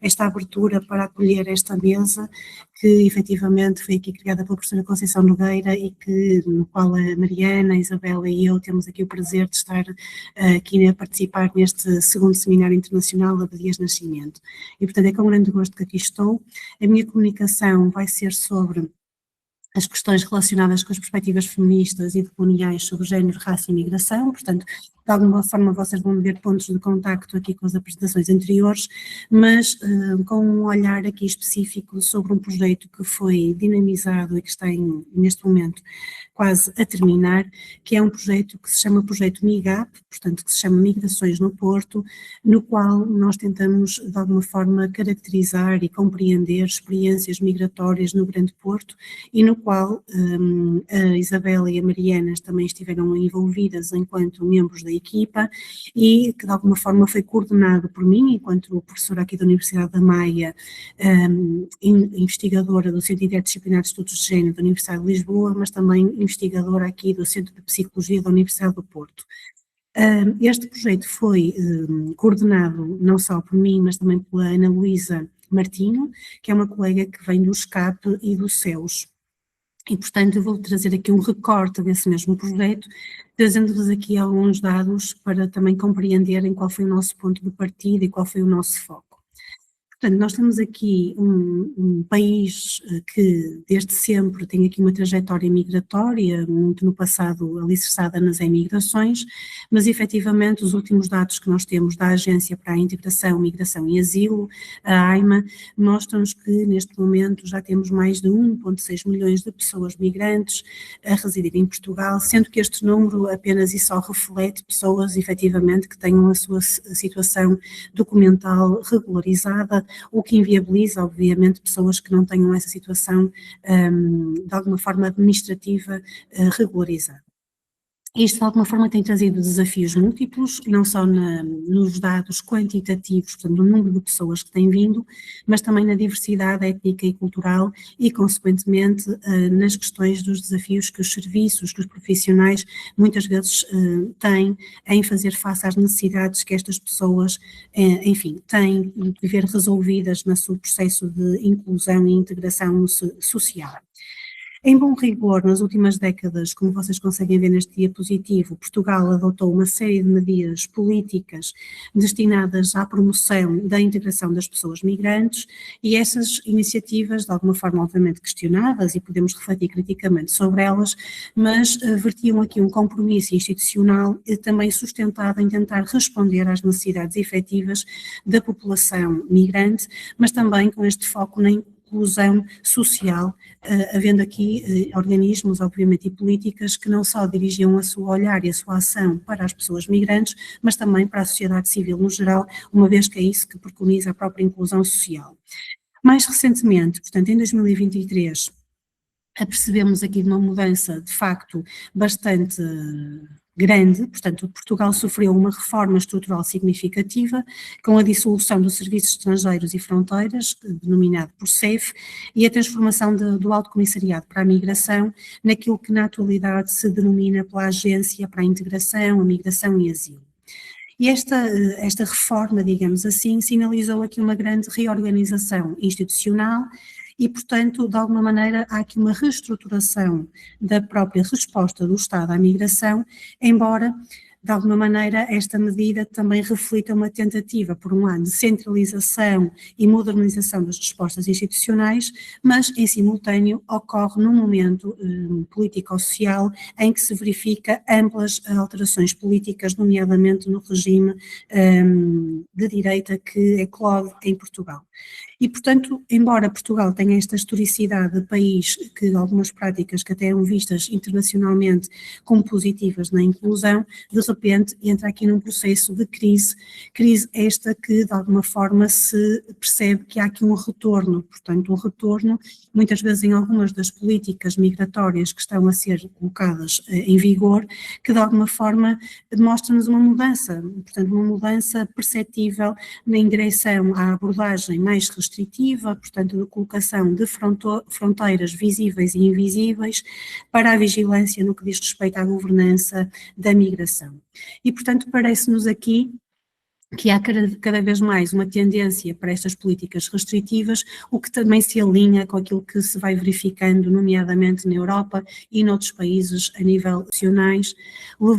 esta abertura para acolher esta mesa, que efetivamente foi aqui criada pela professora Conceição Nogueira e no qual a Mariana, a Isabela e eu temos aqui o prazer de estar aqui a participar neste segundo Seminário Internacional de Abadias Nascimento. E portanto é com grande gosto que aqui estou. A minha comunicação vai ser sobre as questões relacionadas com as perspectivas feministas e decoloniais sobre género, raça e migração, portanto, de alguma forma vocês vão ver pontos de contacto aqui com as apresentações anteriores, mas com um olhar aqui específico sobre um projeto que foi dinamizado e que está neste momento quase a terminar, que é um projeto que se chama Projeto MIGAP, portanto que se chama Migrações no Porto, no qual nós tentamos de alguma forma caracterizar e compreender experiências migratórias no Grande Porto e no qual a Isabela e a Mariana também estiveram envolvidas enquanto membros da equipa e que de alguma forma foi coordenado por mim, enquanto professora aqui da Universidade da Maia, investigadora do Centro Interdisciplinar de Estudos de Género da Universidade de Lisboa, mas também investigadora aqui do Centro de Psicologia da Universidade do Porto. Este projeto foi coordenado não só por mim, mas também pela Ana Luísa Martinho, que é uma colega que vem do SCAP e do CEUS. E, portanto, eu vou trazer aqui um recorte desse mesmo projeto, trazendo-vos aqui alguns dados para também compreenderem qual foi o nosso ponto de partida e qual foi o nosso foco. Portanto, nós temos aqui um país que desde sempre tem aqui uma trajetória migratória, muito no passado alicerçada nas emigrações, mas efetivamente os últimos dados que nós temos da Agência para a Integração, Migração e Asilo, a AIMA, mostram-nos que neste momento já temos mais de 1,6 milhões de pessoas migrantes a residir em Portugal, sendo que este número apenas e só reflete pessoas efetivamente que tenham a sua situação documental regularizada, o que inviabiliza, obviamente, pessoas que não tenham essa situação de alguma forma administrativa regularizada. Isto, de alguma forma, tem trazido desafios múltiplos, não só nos dados quantitativos, portanto, no número de pessoas que têm vindo, mas também na diversidade étnica e cultural e, consequentemente, nas questões dos desafios que os serviços, que os profissionais, muitas vezes têm em fazer face às necessidades que estas pessoas, enfim, têm de ver resolvidas no seu processo de inclusão e integração social. Em bom rigor, nas últimas décadas, como vocês conseguem ver neste diapositivo, Portugal adotou uma série de medidas políticas destinadas à promoção da integração das pessoas migrantes e essas iniciativas, de alguma forma, obviamente questionadas e podemos refletir criticamente sobre elas, mas vertiam aqui um compromisso institucional e também sustentado em tentar responder às necessidades efetivas da população migrante, mas também com este foco na inclusão social, havendo aqui organismos, obviamente, e políticas que não só dirigiam o seu olhar e a sua ação para as pessoas migrantes, mas também para a sociedade civil no geral, uma vez que é isso que preconiza a própria inclusão social. Mais recentemente, portanto, em 2023, apercebemos aqui de uma mudança, de facto, bastante grande, portanto, Portugal sofreu uma reforma estrutural significativa com a dissolução dos Serviços Estrangeiros e Fronteiras, denominado por SEF, e a transformação do Alto Comissariado para a Migração naquilo que na atualidade se denomina pela Agência para a Integração, a Migração e Asilo. E esta reforma, digamos assim, sinalizou aqui uma grande reorganização institucional e, portanto, de alguma maneira há aqui uma reestruturação da própria resposta do Estado à migração, embora, de alguma maneira, esta medida também reflita uma tentativa, por um lado, de centralização e modernização das respostas institucionais, mas, em simultâneo, ocorre num momento político-social em que se verifica amplas alterações políticas, nomeadamente no regime de direita que eclode em Portugal. E, portanto, embora Portugal tenha esta historicidade de país que algumas práticas que até eram vistas internacionalmente como positivas na inclusão, de repente entra aqui num processo de crise esta que de alguma forma se percebe que há aqui um retorno, portanto um retorno muitas vezes em algumas das políticas migratórias que estão a ser colocadas em vigor, que de alguma forma demonstra-nos uma mudança, portanto uma mudança perceptível na direção à abordagem mais restritiva, portanto de colocação de fronteiras visíveis e invisíveis para a vigilância no que diz respeito à governança da migração. E portanto parece-nos aqui que há cada vez mais uma tendência para estas políticas restritivas, o que também se alinha com aquilo que se vai verificando, nomeadamente na Europa e noutros países a nível nacionais.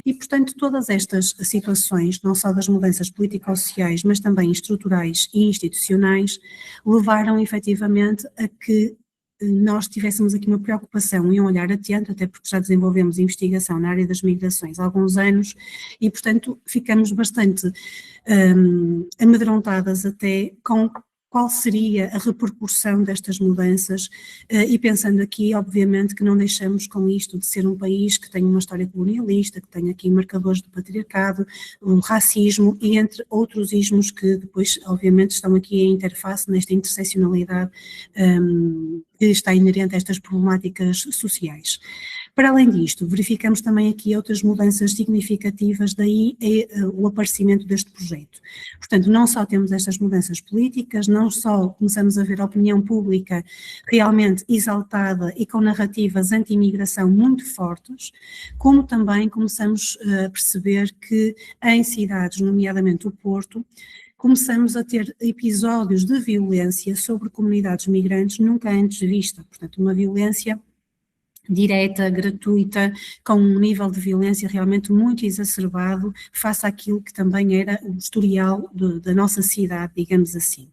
E, portanto, todas estas situações, não só das mudanças político-sociais, mas também estruturais e institucionais, levaram efetivamente a que nós tivéssemos aqui uma preocupação e um olhar atento, até porque já desenvolvemos investigação na área das migrações há alguns anos e, portanto, ficamos bastante amedrontadas até com qual seria a repercussão destas mudanças e pensando aqui, obviamente, que não deixamos com isto de ser um país que tem uma história colonialista, que tem aqui marcadores do patriarcado, o racismo e entre outros ismos que depois, obviamente, estão aqui em interface nesta interseccionalidade que está inerente a estas problemáticas sociais. Para além disto, verificamos também aqui outras mudanças significativas, daí o aparecimento deste projeto. Portanto, não só temos estas mudanças políticas, não só começamos a ver a opinião pública realmente exaltada e com narrativas anti-imigração muito fortes, como também começamos a perceber que em cidades, nomeadamente o Porto, começamos a ter episódios de violência sobre comunidades migrantes nunca antes vista, portanto uma violência direta, gratuita, com um nível de violência realmente muito exacerbado face àquilo que também era o historial da nossa cidade, digamos assim.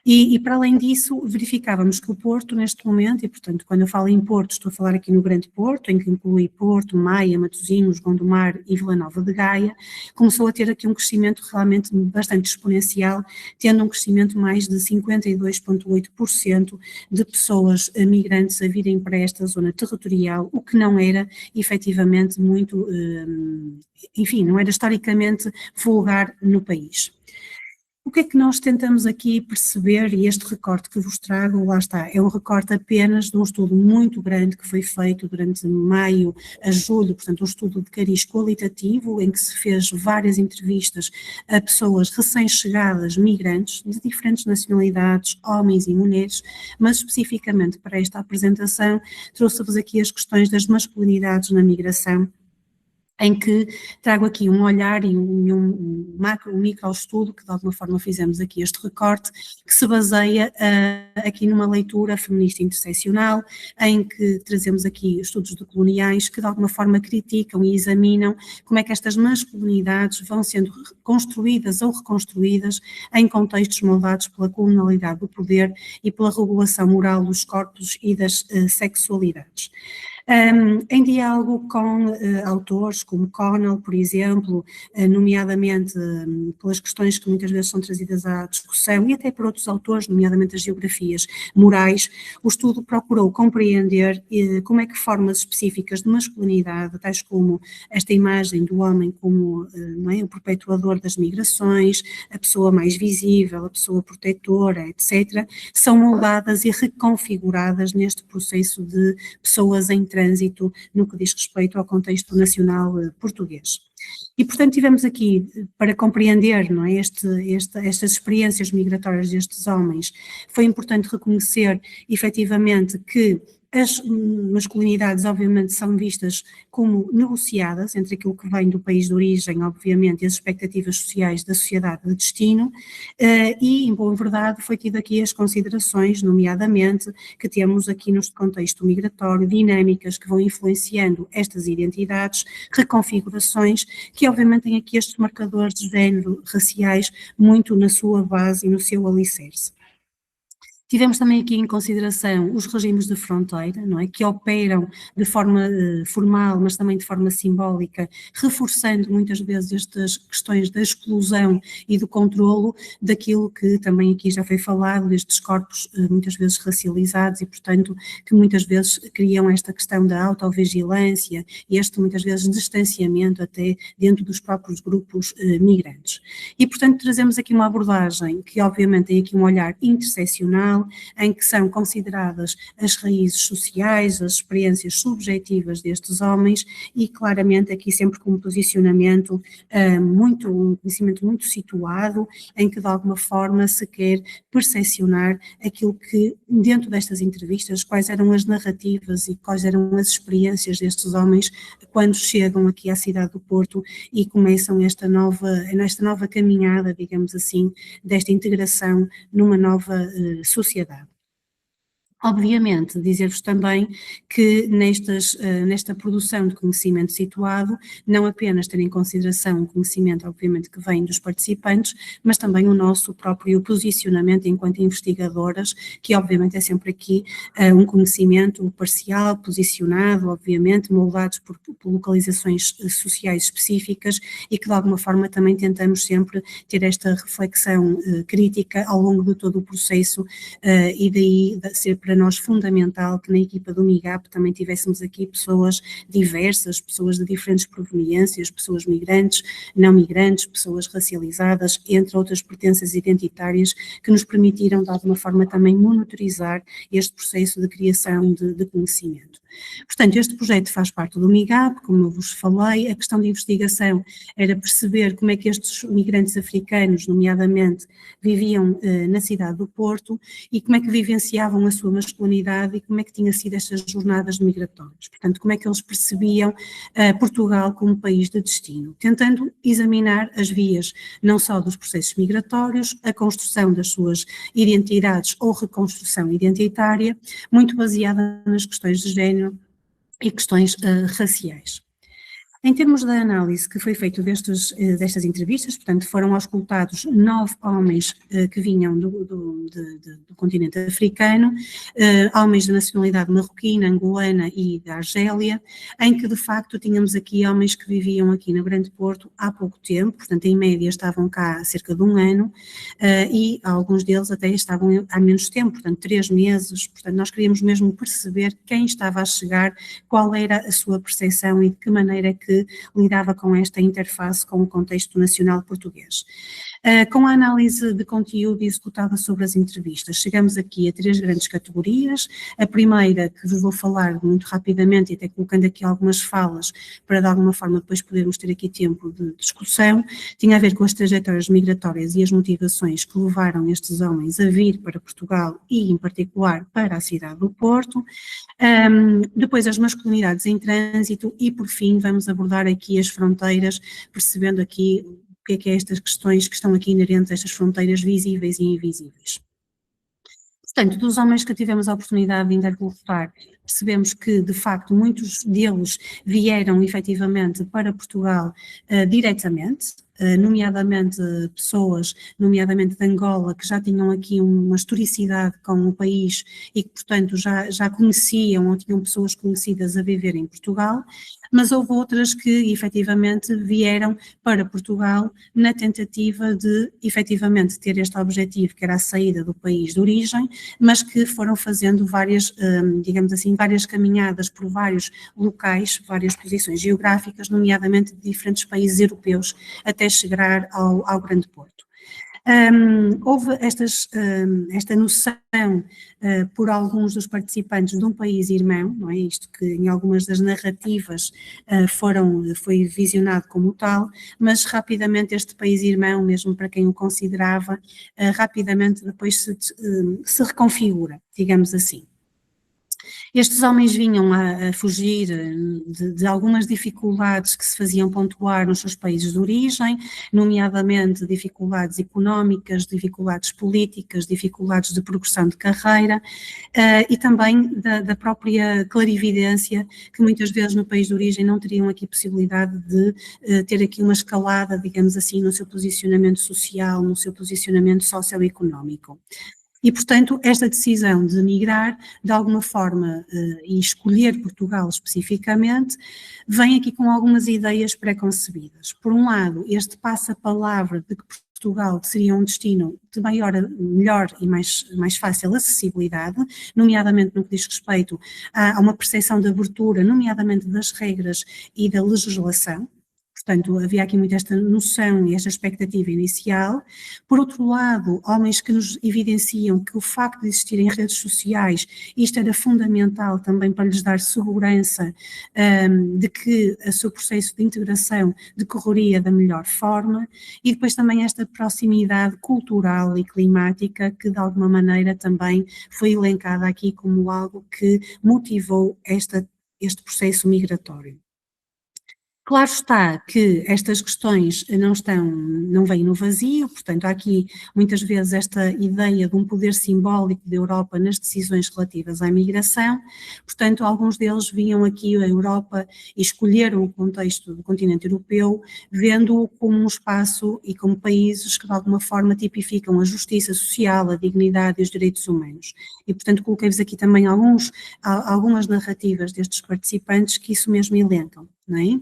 E para além disso, verificávamos que o Porto, neste momento, e portanto, quando eu falo em Porto, estou a falar aqui no Grande Porto, em que inclui Porto, Maia, Matosinhos, Gondomar e Vila Nova de Gaia, começou a ter aqui um crescimento realmente bastante exponencial, tendo um crescimento mais de 52,8% de pessoas migrantes a virem para esta zona territorial, o que não era efetivamente muito, enfim, não era historicamente vulgar no país. O que é que nós tentamos aqui perceber, e este recorte que vos trago, lá está, é um recorte apenas de um estudo muito grande que foi feito durante maio a julho, portanto um estudo de cariz qualitativo, em que se fez várias entrevistas a pessoas recém-chegadas, migrantes, de diferentes nacionalidades, homens e mulheres, mas especificamente para esta apresentação trouxe-vos aqui as questões das masculinidades na migração, em que trago aqui um olhar e um micro estudo, que de alguma forma fizemos aqui este recorte, que se baseia aqui numa leitura feminista interseccional, em que trazemos aqui estudos decoloniais que de alguma forma criticam e examinam como é que estas masculinidades vão sendo construídas ou reconstruídas em contextos moldados pela colonialidade do poder e pela regulação moral dos corpos e das sexualidades. Em diálogo com autores como Connell, por exemplo, nomeadamente pelas questões que muitas vezes são trazidas à discussão e até por outros autores, nomeadamente as geografias morais, o estudo procurou compreender como é que formas específicas de masculinidade, tais como esta imagem do homem como não é, o perpetuador das migrações, a pessoa mais visível, a pessoa protetora, etc., são moldadas e reconfiguradas neste processo de pessoas em trânsito no que diz respeito ao contexto nacional português. E, portanto, tivemos aqui, para compreender não é, estas experiências migratórias destes homens, foi importante reconhecer, efetivamente, que as masculinidades, obviamente, são vistas como negociadas entre aquilo que vem do país de origem, obviamente, e as expectativas sociais da sociedade de destino, e, em boa verdade, foi tido aqui as considerações, nomeadamente, que temos aqui neste contexto migratório, dinâmicas que vão influenciando estas identidades, reconfigurações, que obviamente têm aqui estes marcadores de género raciais muito na sua base e no seu alicerce. Tivemos também aqui em consideração os regimes de fronteira, não é, que operam de forma formal, mas também de forma simbólica, reforçando muitas vezes estas questões da exclusão e do controlo daquilo que também aqui já foi falado, destes corpos muitas vezes racializados e, portanto, que muitas vezes criam esta questão da autovigilância e este muitas vezes distanciamento até dentro dos próprios grupos migrantes. E, portanto, trazemos aqui uma abordagem que obviamente tem aqui um olhar interseccional, em que são consideradas as raízes sociais, as experiências subjetivas destes homens e claramente aqui sempre com um posicionamento um conhecimento muito situado, em que de alguma forma se quer percepcionar aquilo que dentro destas entrevistas, quais eram as narrativas e quais eram as experiências destes homens quando chegam aqui à cidade do Porto e começam esta nova caminhada, digamos assim, desta integração numa nova sociedade. Obviamente, dizer-vos também que nesta produção de conhecimento situado, não apenas ter em consideração o conhecimento, obviamente, que vem dos participantes, mas também o nosso próprio posicionamento enquanto investigadoras, que obviamente é sempre aqui um conhecimento parcial, posicionado, obviamente, moldados por localizações sociais específicas e que de alguma forma também tentamos sempre ter esta reflexão crítica ao longo de todo o processo e daí ser para nós fundamental que na equipa do MIGAP também tivéssemos aqui pessoas diversas, pessoas de diferentes proveniências, pessoas migrantes, não migrantes, pessoas racializadas, entre outras pertenças identitárias que nos permitiram de alguma forma também monitorizar este processo de criação de conhecimento. Portanto, este projeto faz parte do MIGAP, como eu vos falei, a questão de investigação era perceber como é que estes migrantes africanos, nomeadamente, viviam na cidade do Porto e como é que vivenciavam a sua masculinidade e como é que tinham sido estas jornadas migratórias. Portanto, como é que eles percebiam Portugal como país de destino, tentando examinar as vias não só dos processos migratórios, a construção das suas identidades ou reconstrução identitária, muito baseada nas questões de género e questões raciais. Em termos da análise que foi feita destas entrevistas, portanto, foram auscultados 9 homens que vinham do continente africano, homens de nacionalidade marroquina, angolana e da Argélia, em que, de facto, tínhamos aqui homens que viviam aqui no Grande Porto há pouco tempo, portanto, em média estavam cá há cerca de 1 ano, e alguns deles até estavam há menos tempo, portanto, 3 meses, portanto, nós queríamos mesmo perceber quem estava a chegar, qual era a sua percepção e de que maneira é que lidava com esta interface com o contexto nacional português. Com a análise de conteúdo executada sobre as entrevistas, chegamos aqui a 3 grandes categorias. A primeira, que vou falar muito rapidamente, e até colocando aqui algumas falas, para de alguma forma depois podermos ter aqui tempo de discussão, tinha a ver com as trajetórias migratórias e as motivações que levaram estes homens a vir para Portugal e, em particular, para a cidade do Porto. Depois as masculinidades em trânsito e, por fim, vamos abordar aqui as fronteiras, percebendo aqui o que é estas questões que estão aqui inerentes a estas fronteiras visíveis e invisíveis. Portanto, dos homens que tivemos a oportunidade de interlocutar, percebemos que, de facto, muitos deles vieram efetivamente para Portugal diretamente, nomeadamente pessoas, nomeadamente de Angola, que já tinham aqui uma historicidade com o país e que, portanto, já conheciam ou tinham pessoas conhecidas a viver em Portugal, mas houve outras que efetivamente vieram para Portugal na tentativa de efetivamente ter este objetivo, que era a saída do país de origem, mas que foram fazendo várias, digamos assim, várias caminhadas por vários locais, várias posições geográficas, nomeadamente de diferentes países europeus, até chegar ao Grande Porto. Houve esta noção por alguns dos participantes de um país irmão, não é? Isto que em algumas das narrativas foi visionado como tal, mas rapidamente este país irmão, mesmo para quem o considerava, rapidamente depois se reconfigura, digamos assim. Estes homens vinham a fugir de algumas dificuldades que se faziam pontuar nos seus países de origem, nomeadamente dificuldades económicas, dificuldades políticas, dificuldades de progressão de carreira e também da própria clarividência que muitas vezes no país de origem não teriam aqui possibilidade de ter aqui uma escalada, digamos assim, no seu posicionamento social, no seu posicionamento socioeconómico. E, portanto, esta decisão de migrar, de alguma forma, e escolher Portugal especificamente, vem aqui com algumas ideias pré-concebidas. Por um lado, este passa-palavra de que Portugal seria um destino de melhor e mais fácil acessibilidade, nomeadamente no que diz respeito a uma percepção de abertura, nomeadamente das regras e da legislação. Portanto, havia aqui muito esta noção e esta expectativa inicial. Por outro lado, homens que nos evidenciam que o facto de existirem redes sociais, isto era fundamental também para lhes dar segurança de que o seu processo de integração decorreria da melhor forma, e depois também esta proximidade cultural e climática que de alguma maneira também foi elencada aqui como algo que motivou este processo migratório. Claro está que estas questões não vêm no vazio, portanto há aqui muitas vezes esta ideia de um poder simbólico da Europa nas decisões relativas à migração, portanto alguns deles vinham aqui à Europa e escolheram o contexto do continente europeu, vendo-o como um espaço e como países que de alguma forma tipificam a justiça social, a dignidade e os direitos humanos. E portanto coloquei-vos aqui também algumas narrativas destes participantes que isso mesmo elencam. Não é?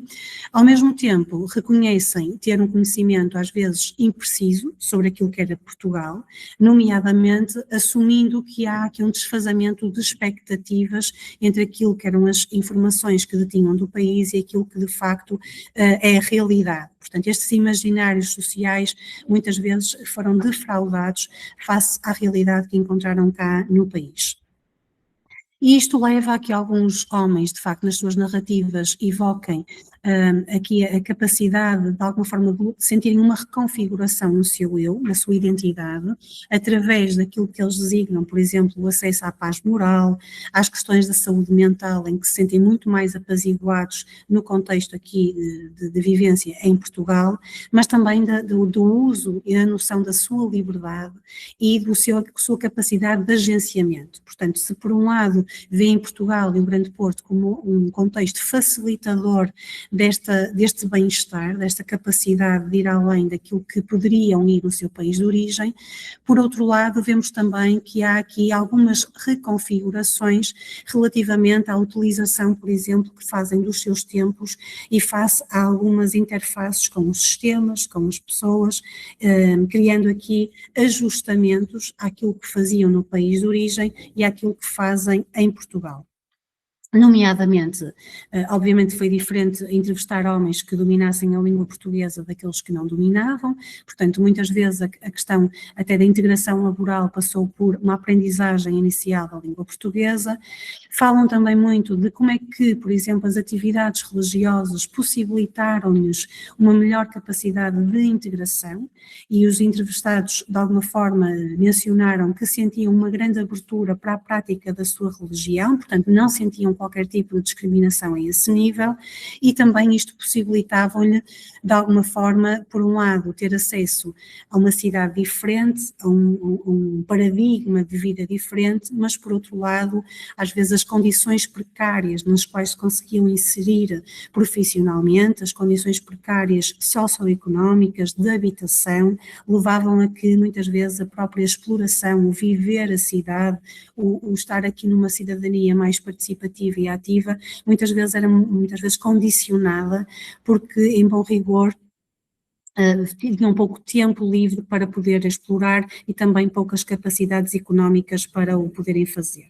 Ao mesmo tempo, reconhecem ter um conhecimento às vezes impreciso sobre aquilo que era Portugal, nomeadamente assumindo que há aqui um desfazamento de expectativas entre aquilo que eram as informações que detinham do país e aquilo que de facto é a realidade. Portanto, estes imaginários sociais muitas vezes foram defraudados face à realidade que encontraram cá no país. E isto leva a que alguns homens, de facto, nas suas narrativas evoquem aqui a capacidade, de alguma forma, de sentirem uma reconfiguração no seu eu, na sua identidade, através daquilo que eles designam, por exemplo, o acesso à paz moral, às questões da saúde mental, em que se sentem muito mais apaziguados no contexto aqui de vivência em Portugal, mas também do uso e da noção da sua liberdade e da sua capacidade de agenciamento. Portanto, se por um lado vêem Portugal e o Grande Porto como um contexto facilitador deste bem-estar, desta capacidade de ir além daquilo que poderiam ir no seu país de origem. Por outro lado, vemos também que há aqui algumas reconfigurações relativamente à utilização, por exemplo, que fazem dos seus tempos e face a algumas interfaces com os sistemas, com as pessoas, criando aqui ajustamentos àquilo que faziam no país de origem e àquilo que fazem em Portugal. Nomeadamente, obviamente foi diferente entrevistar homens que dominassem a língua portuguesa daqueles que não dominavam, portanto muitas vezes a questão até da integração laboral passou por uma aprendizagem inicial da língua portuguesa. Falam também muito de como é que, por exemplo, as atividades religiosas possibilitaram-lhes uma melhor capacidade de integração, e os entrevistados de alguma forma mencionaram que sentiam uma grande abertura para a prática da sua religião, portanto não sentiam qualquer tipo de discriminação a esse nível, e também isto possibilitava-lhe, de alguma forma, por um lado, ter acesso a uma cidade diferente, a um paradigma de vida diferente, mas por outro lado, às vezes as condições precárias nas quais se conseguiam inserir profissionalmente, as condições precárias socioeconómicas, de habitação, levavam a que muitas vezes a própria exploração, o viver a cidade, o estar aqui numa cidadania mais participativa e ativa, muitas vezes era condicionada, porque em bom rigor tinham pouco tempo livre para poder explorar e também poucas capacidades económicas para o poderem fazer.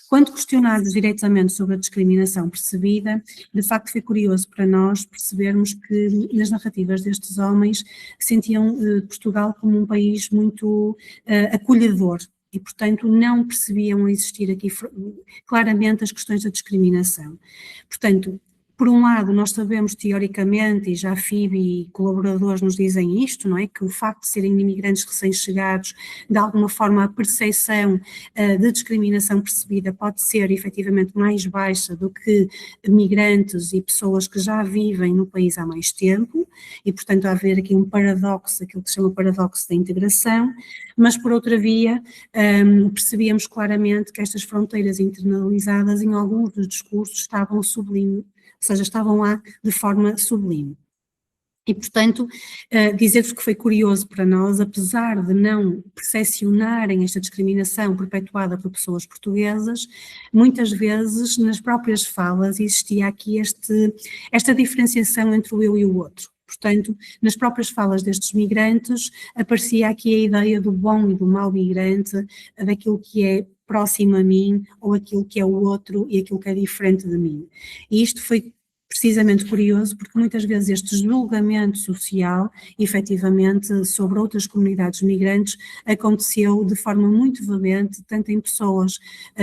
Quando questionados diretamente sobre a discriminação percebida, de facto foi curioso para nós percebermos que nas narrativas destes homens sentiam Portugal como um país muito acolhedor, e, portanto, não percebiam existir aqui claramente as questões da discriminação. Portanto, por um lado, nós sabemos teoricamente, e já a FIB e colaboradores nos dizem isto, não é? Que o facto de serem imigrantes recém-chegados, de alguma forma a percepção de discriminação percebida pode ser efetivamente mais baixa do que migrantes e pessoas que já vivem no país há mais tempo, e portanto há a haver aqui um paradoxo, aquilo que se chama paradoxo da integração, mas por outra via percebíamos claramente que estas fronteiras internalizadas em alguns dos discursos estavam sublime, ou seja, estavam lá de forma sublime. E, portanto, dizer-vos que foi curioso para nós, apesar de não percepcionarem esta discriminação perpetuada por pessoas portuguesas, muitas vezes nas próprias falas existia aqui esta diferenciação entre o eu e o outro. Portanto, nas próprias falas destes migrantes aparecia aqui a ideia do bom e do mau migrante, daquilo que é próximo a mim, ou aquilo que é o outro e aquilo que é diferente de mim. E isto foi precisamente curioso, porque muitas vezes este julgamento social, efetivamente, sobre outras comunidades migrantes, aconteceu de forma muito veemente, tanto em pessoas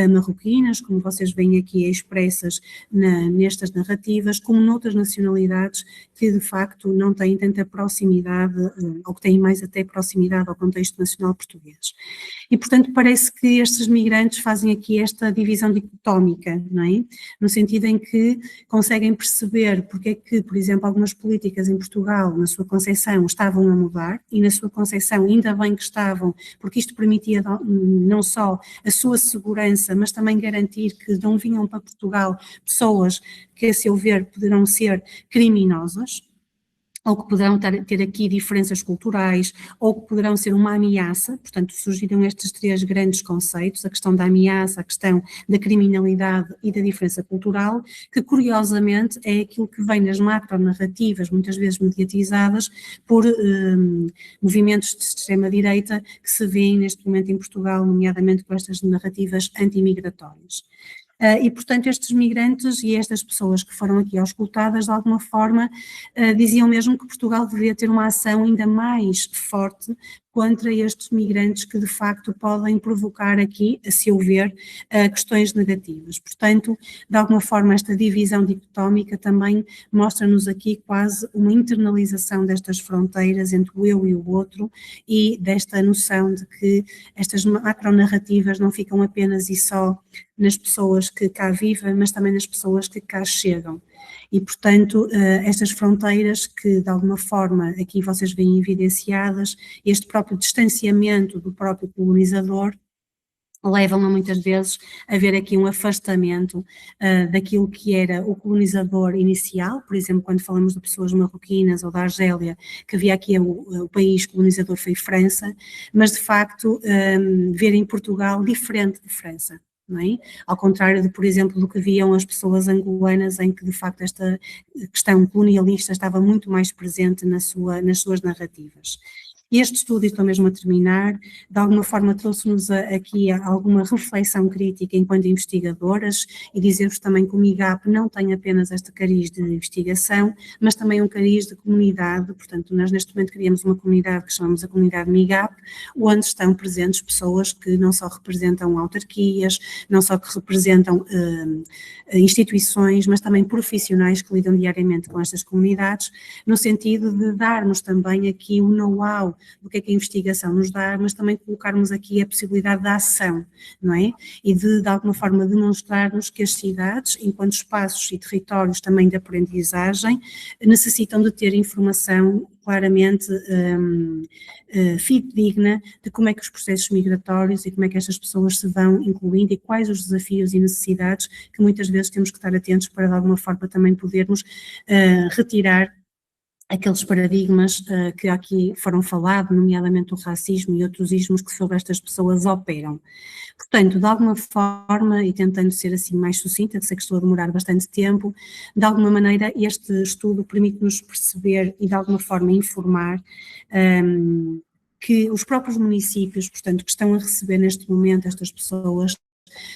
marroquinas, como vocês veem aqui expressas nestas narrativas, como noutras nacionalidades que de facto não têm tanta proximidade, ou que têm mais até proximidade ao contexto nacional português. E, portanto, parece que estes migrantes fazem aqui esta divisão dicotómica, não é? No sentido em que conseguem perceber porque é que, por exemplo, algumas políticas em Portugal, na sua concepção, estavam a mudar, e na sua concepção ainda bem que estavam, porque isto permitia não só a sua segurança, mas também garantir que não vinham para Portugal pessoas que, a seu ver, poderão ser criminosas, ou que poderão ter aqui diferenças culturais, ou que poderão ser uma ameaça. Portanto, surgiram estes três grandes conceitos, a questão da ameaça, a questão da criminalidade e da diferença cultural, que curiosamente é aquilo que vem nas macronarrativas, muitas vezes mediatizadas por movimentos de extrema-direita que se vêem neste momento em Portugal, nomeadamente com estas narrativas anti-migratórias. E, portanto, estes migrantes e estas pessoas que foram aqui auscultadas, de alguma forma, diziam mesmo que Portugal deveria ter uma ação ainda mais forte contra estes migrantes que, de facto, podem provocar aqui, a seu ver, questões negativas. Portanto, de alguma forma, esta divisão dicotómica também mostra-nos aqui quase uma internalização destas fronteiras entre o eu e o outro, e desta noção de que estas macronarrativas não ficam apenas e só nas pessoas que cá vivem, mas também nas pessoas que cá chegam. E, portanto, estas fronteiras que, de alguma forma, aqui vocês veem evidenciadas, este próprio distanciamento do próprio colonizador, levam a muitas vezes a ver aqui um afastamento daquilo que era o colonizador inicial, por exemplo, quando falamos de pessoas marroquinas ou da Argélia, que havia aqui o país colonizador foi França, mas de facto verem Portugal diferente de França. Não é? Ao contrário de, por exemplo, do que viam as pessoas angolanas, em que de facto esta questão colonialista estava muito mais presente nas suas narrativas. Este estudo, e estou mesmo a terminar, de alguma forma trouxe-nos aqui alguma reflexão crítica enquanto investigadoras e dizer-vos também que o MIGAP não tem apenas este cariz de investigação, mas também um cariz de comunidade, portanto nós neste momento criamos uma comunidade que chamamos a comunidade MIGAP, onde estão presentes pessoas que não só representam autarquias, não só que representam instituições, mas também profissionais que lidam diariamente com estas comunidades, no sentido de darmos também aqui o know-how do que é que a investigação nos dá, mas também colocarmos aqui a possibilidade da ação, não é? E de alguma forma demonstrarmos que as cidades, enquanto espaços e territórios também de aprendizagem, necessitam de ter informação claramente fidedigna de como é que os processos migratórios e como é que estas pessoas se vão incluindo e quais os desafios e necessidades que muitas vezes temos que estar atentos para de alguma forma também podermos retirar aqueles paradigmas que aqui foram falados, nomeadamente o racismo e outros ismos que sobre estas pessoas operam. Portanto, de alguma forma, e tentando ser assim mais sucinta, que sei que estou a demorar bastante tempo, de alguma maneira este estudo permite-nos perceber e de alguma forma informar que os próprios municípios, portanto, que estão a receber neste momento estas pessoas,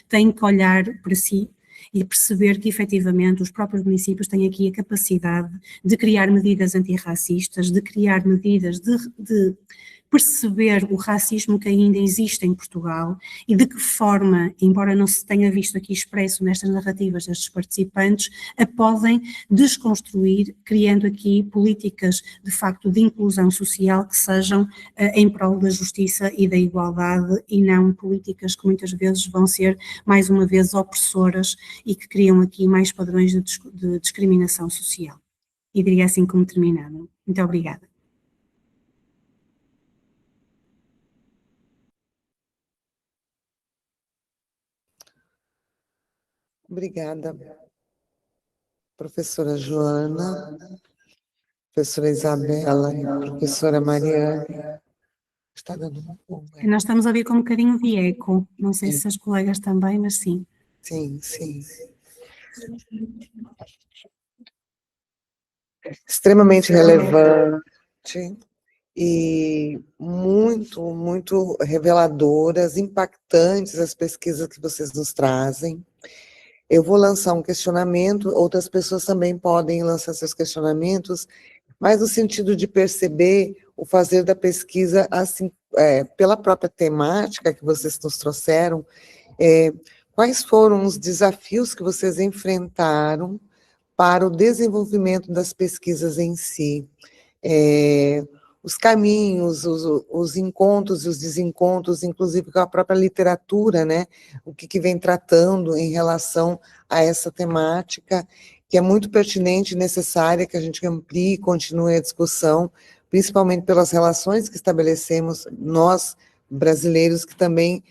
têm que olhar para si e perceber que efetivamente os próprios municípios têm aqui a capacidade de criar medidas antirracistas, de criar medidas de perceber o racismo que ainda existe em Portugal e de que forma, embora não se tenha visto aqui expresso nestas narrativas destes participantes, a podem desconstruir, criando aqui políticas de facto de inclusão social que sejam em prol da justiça e da igualdade e não políticas que muitas vezes vão ser mais uma vez opressoras e que criam aqui mais padrões de discriminação social. E diria assim como terminado. Muito obrigada. Obrigada, professora Joana, professora Isabela e professora Mariane. Está dando uma bomba. Nós estamos a ouvir com um bocadinho de eco, não sei se as colegas também, mas sim. Sim, sim. Extremamente relevante e muito, muito reveladoras, impactantes as pesquisas que vocês nos trazem. Eu vou lançar um questionamento, outras pessoas também podem lançar seus questionamentos, mas no sentido de perceber o fazer da pesquisa assim, pela própria temática que vocês nos trouxeram, quais foram os desafios que vocês enfrentaram para o desenvolvimento das pesquisas em si? Os caminhos, os encontros e os desencontros, inclusive com a própria literatura, né? O que vem tratando em relação a essa temática, que é muito pertinente e necessária que a gente amplie e continue a discussão, principalmente pelas relações que estabelecemos, nós, brasileiros, que também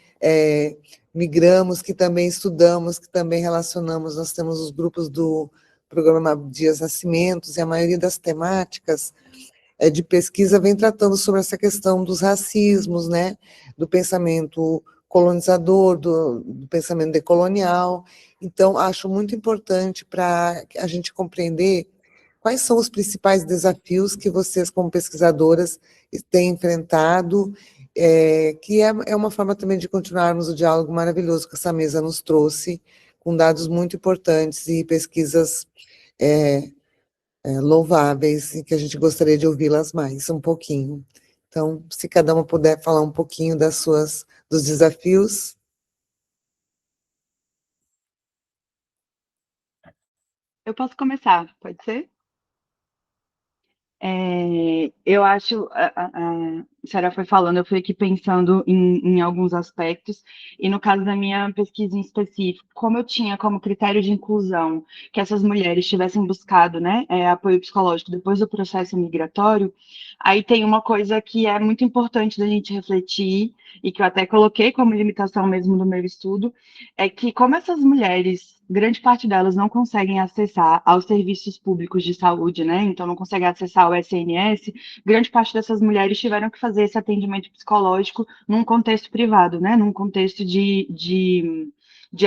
migramos, que também estudamos, que também relacionamos. Nós temos os grupos do programa Dias Nascimentos, e a maioria das temáticas de pesquisa vem tratando sobre essa questão dos racismos, né, do pensamento colonizador, do pensamento decolonial. Então, acho muito importante para a gente compreender quais são os principais desafios que vocês, como pesquisadoras, têm enfrentado, que é uma forma também de continuarmos o diálogo maravilhoso que essa mesa nos trouxe, com dados muito importantes e pesquisas louváveis, e que a gente gostaria de ouvi-las mais, um pouquinho. Então, se cada uma puder falar um pouquinho dos desafios. Eu posso começar, pode ser? Eu acho Sarah foi falando, eu fui aqui pensando em alguns aspectos, e no caso da minha pesquisa em específico, como eu tinha como critério de inclusão que essas mulheres tivessem buscado, né, apoio psicológico depois do processo migratório, aí tem uma coisa que é muito importante da gente refletir, e que eu até coloquei como limitação mesmo no meu estudo, é que como essas mulheres, grande parte delas não conseguem acessar aos serviços públicos de saúde, né, então não conseguem acessar ao SNS, grande parte dessas mulheres tiveram que fazer esse atendimento psicológico num contexto privado, né, num contexto de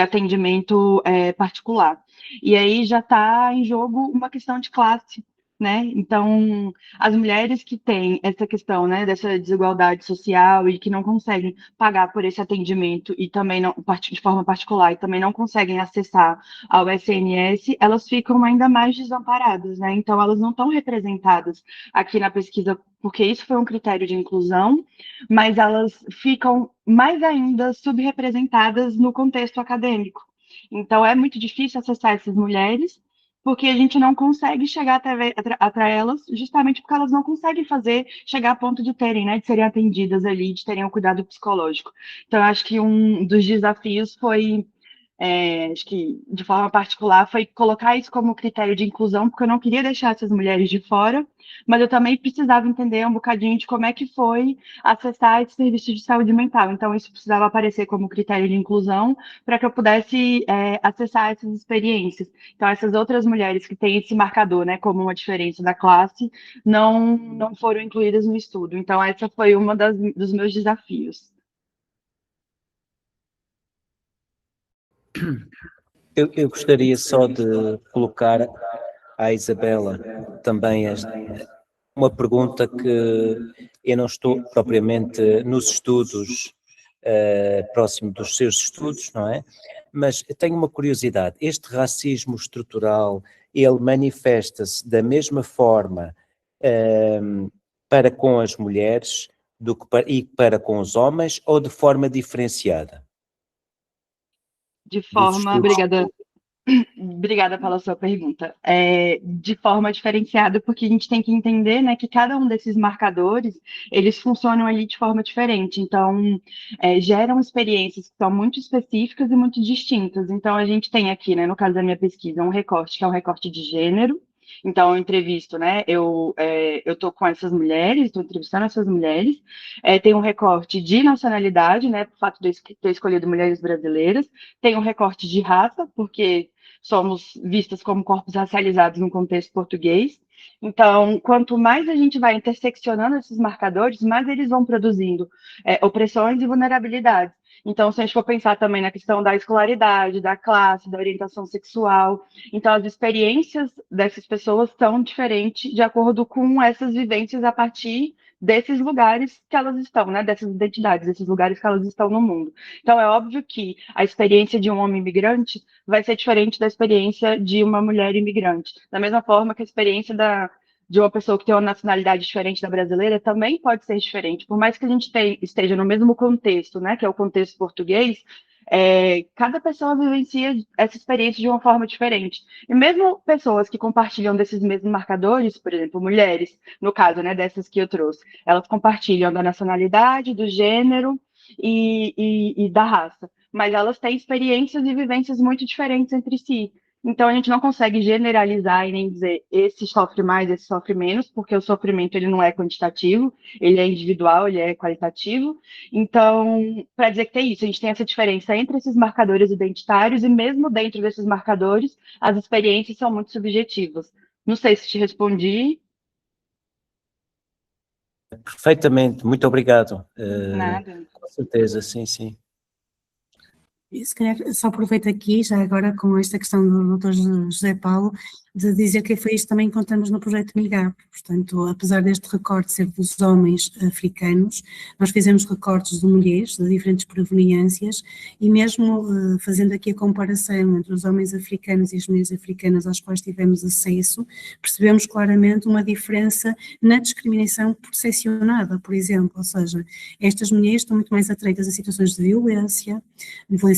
atendimento particular. E aí já está em jogo uma questão de classe, né? Então, as mulheres que têm essa questão, né, dessa desigualdade social e que não conseguem pagar por esse atendimento e também não, de forma particular, e também não conseguem acessar ao SNS, elas ficam ainda mais desamparadas, né? Então, elas não estão representadas aqui na pesquisa, porque isso foi um critério de inclusão, mas elas ficam mais ainda subrepresentadas no contexto acadêmico. Então, é muito difícil acessar essas mulheres, porque a gente não consegue chegar até elas, justamente porque elas não conseguem chegar a ponto de terem, né, de serem atendidas ali, de terem um cuidado psicológico. Então, eu acho que um dos desafios foi acho que de forma particular, foi colocar isso como critério de inclusão, porque eu não queria deixar essas mulheres de fora, mas eu também precisava entender um bocadinho de como é que foi acessar esse serviço de saúde mental. Então, isso precisava aparecer como critério de inclusão para que eu pudesse acessar essas experiências. Então, essas outras mulheres que têm esse marcador, né, como uma diferença da classe, não foram incluídas no estudo. Então, essa foi uma dos meus desafios. Eu gostaria só de colocar à Isabela também uma pergunta que eu não estou propriamente nos estudos, próximo dos seus estudos, não é? Mas eu tenho uma curiosidade, este racismo estrutural, ele manifesta-se da mesma forma para com as mulheres e para com os homens, ou de forma diferenciada? De forma, obrigada pela sua pergunta. De forma diferenciada, porque a gente tem que entender, né, que cada um desses marcadores, eles funcionam ali de forma diferente. Então, geram experiências que são muito específicas e muito distintas. Então, a gente tem aqui, né, no caso da minha pesquisa, um recorte que é um recorte de gênero. Então, eu entrevisto, né? Eu estou com essas mulheres, estou entrevistando essas mulheres. Tem um recorte de nacionalidade, né? Por fato de eu ter escolhido mulheres brasileiras. Tem um recorte de raça, porque somos vistas como corpos racializados no contexto português. Então, quanto mais a gente vai interseccionando esses marcadores, mais eles vão produzindo opressões e vulnerabilidades. Então, se a gente for pensar também na questão da escolaridade, da classe, da orientação sexual, então as experiências dessas pessoas são diferentes de acordo com essas vivências a partir desses lugares que elas estão, né? Dessas identidades, desses lugares que elas estão no mundo. Então, é óbvio que a experiência de um homem imigrante vai ser diferente da experiência de uma mulher imigrante. Da mesma forma que a experiência de uma pessoa que tem uma nacionalidade diferente da brasileira também pode ser diferente. Por mais que a gente esteja no mesmo contexto, né, que é o contexto português, cada pessoa vivencia essa experiência de uma forma diferente. E mesmo pessoas que compartilham desses mesmos marcadores, por exemplo, mulheres, no caso, né, dessas que eu trouxe, elas compartilham da nacionalidade, do gênero e da raça, mas elas têm experiências e vivências muito diferentes entre si. Então, a gente não consegue generalizar e nem dizer esse sofre mais, esse sofre menos, porque o sofrimento ele não é quantitativo, ele é individual, ele é qualitativo. Então, para dizer que tem isso, a gente tem essa diferença entre esses marcadores identitários e mesmo dentro desses marcadores, as experiências são muito subjetivas. Não sei se te respondi. Perfeitamente, muito obrigado. Nada. Com certeza, sim, sim. E se calhar só aproveito aqui, já agora com esta questão do Dr. José Paulo, de dizer que foi isto também que encontramos no projeto MIGAP. Portanto, apesar deste recorte ser dos homens africanos, nós fizemos recortes de mulheres de diferentes proveniências e mesmo fazendo aqui a comparação entre os homens africanos e as mulheres africanas às quais tivemos acesso, percebemos claramente uma diferença na discriminação percepcionada, por exemplo, ou seja, estas mulheres estão muito mais atreitas a situações de violência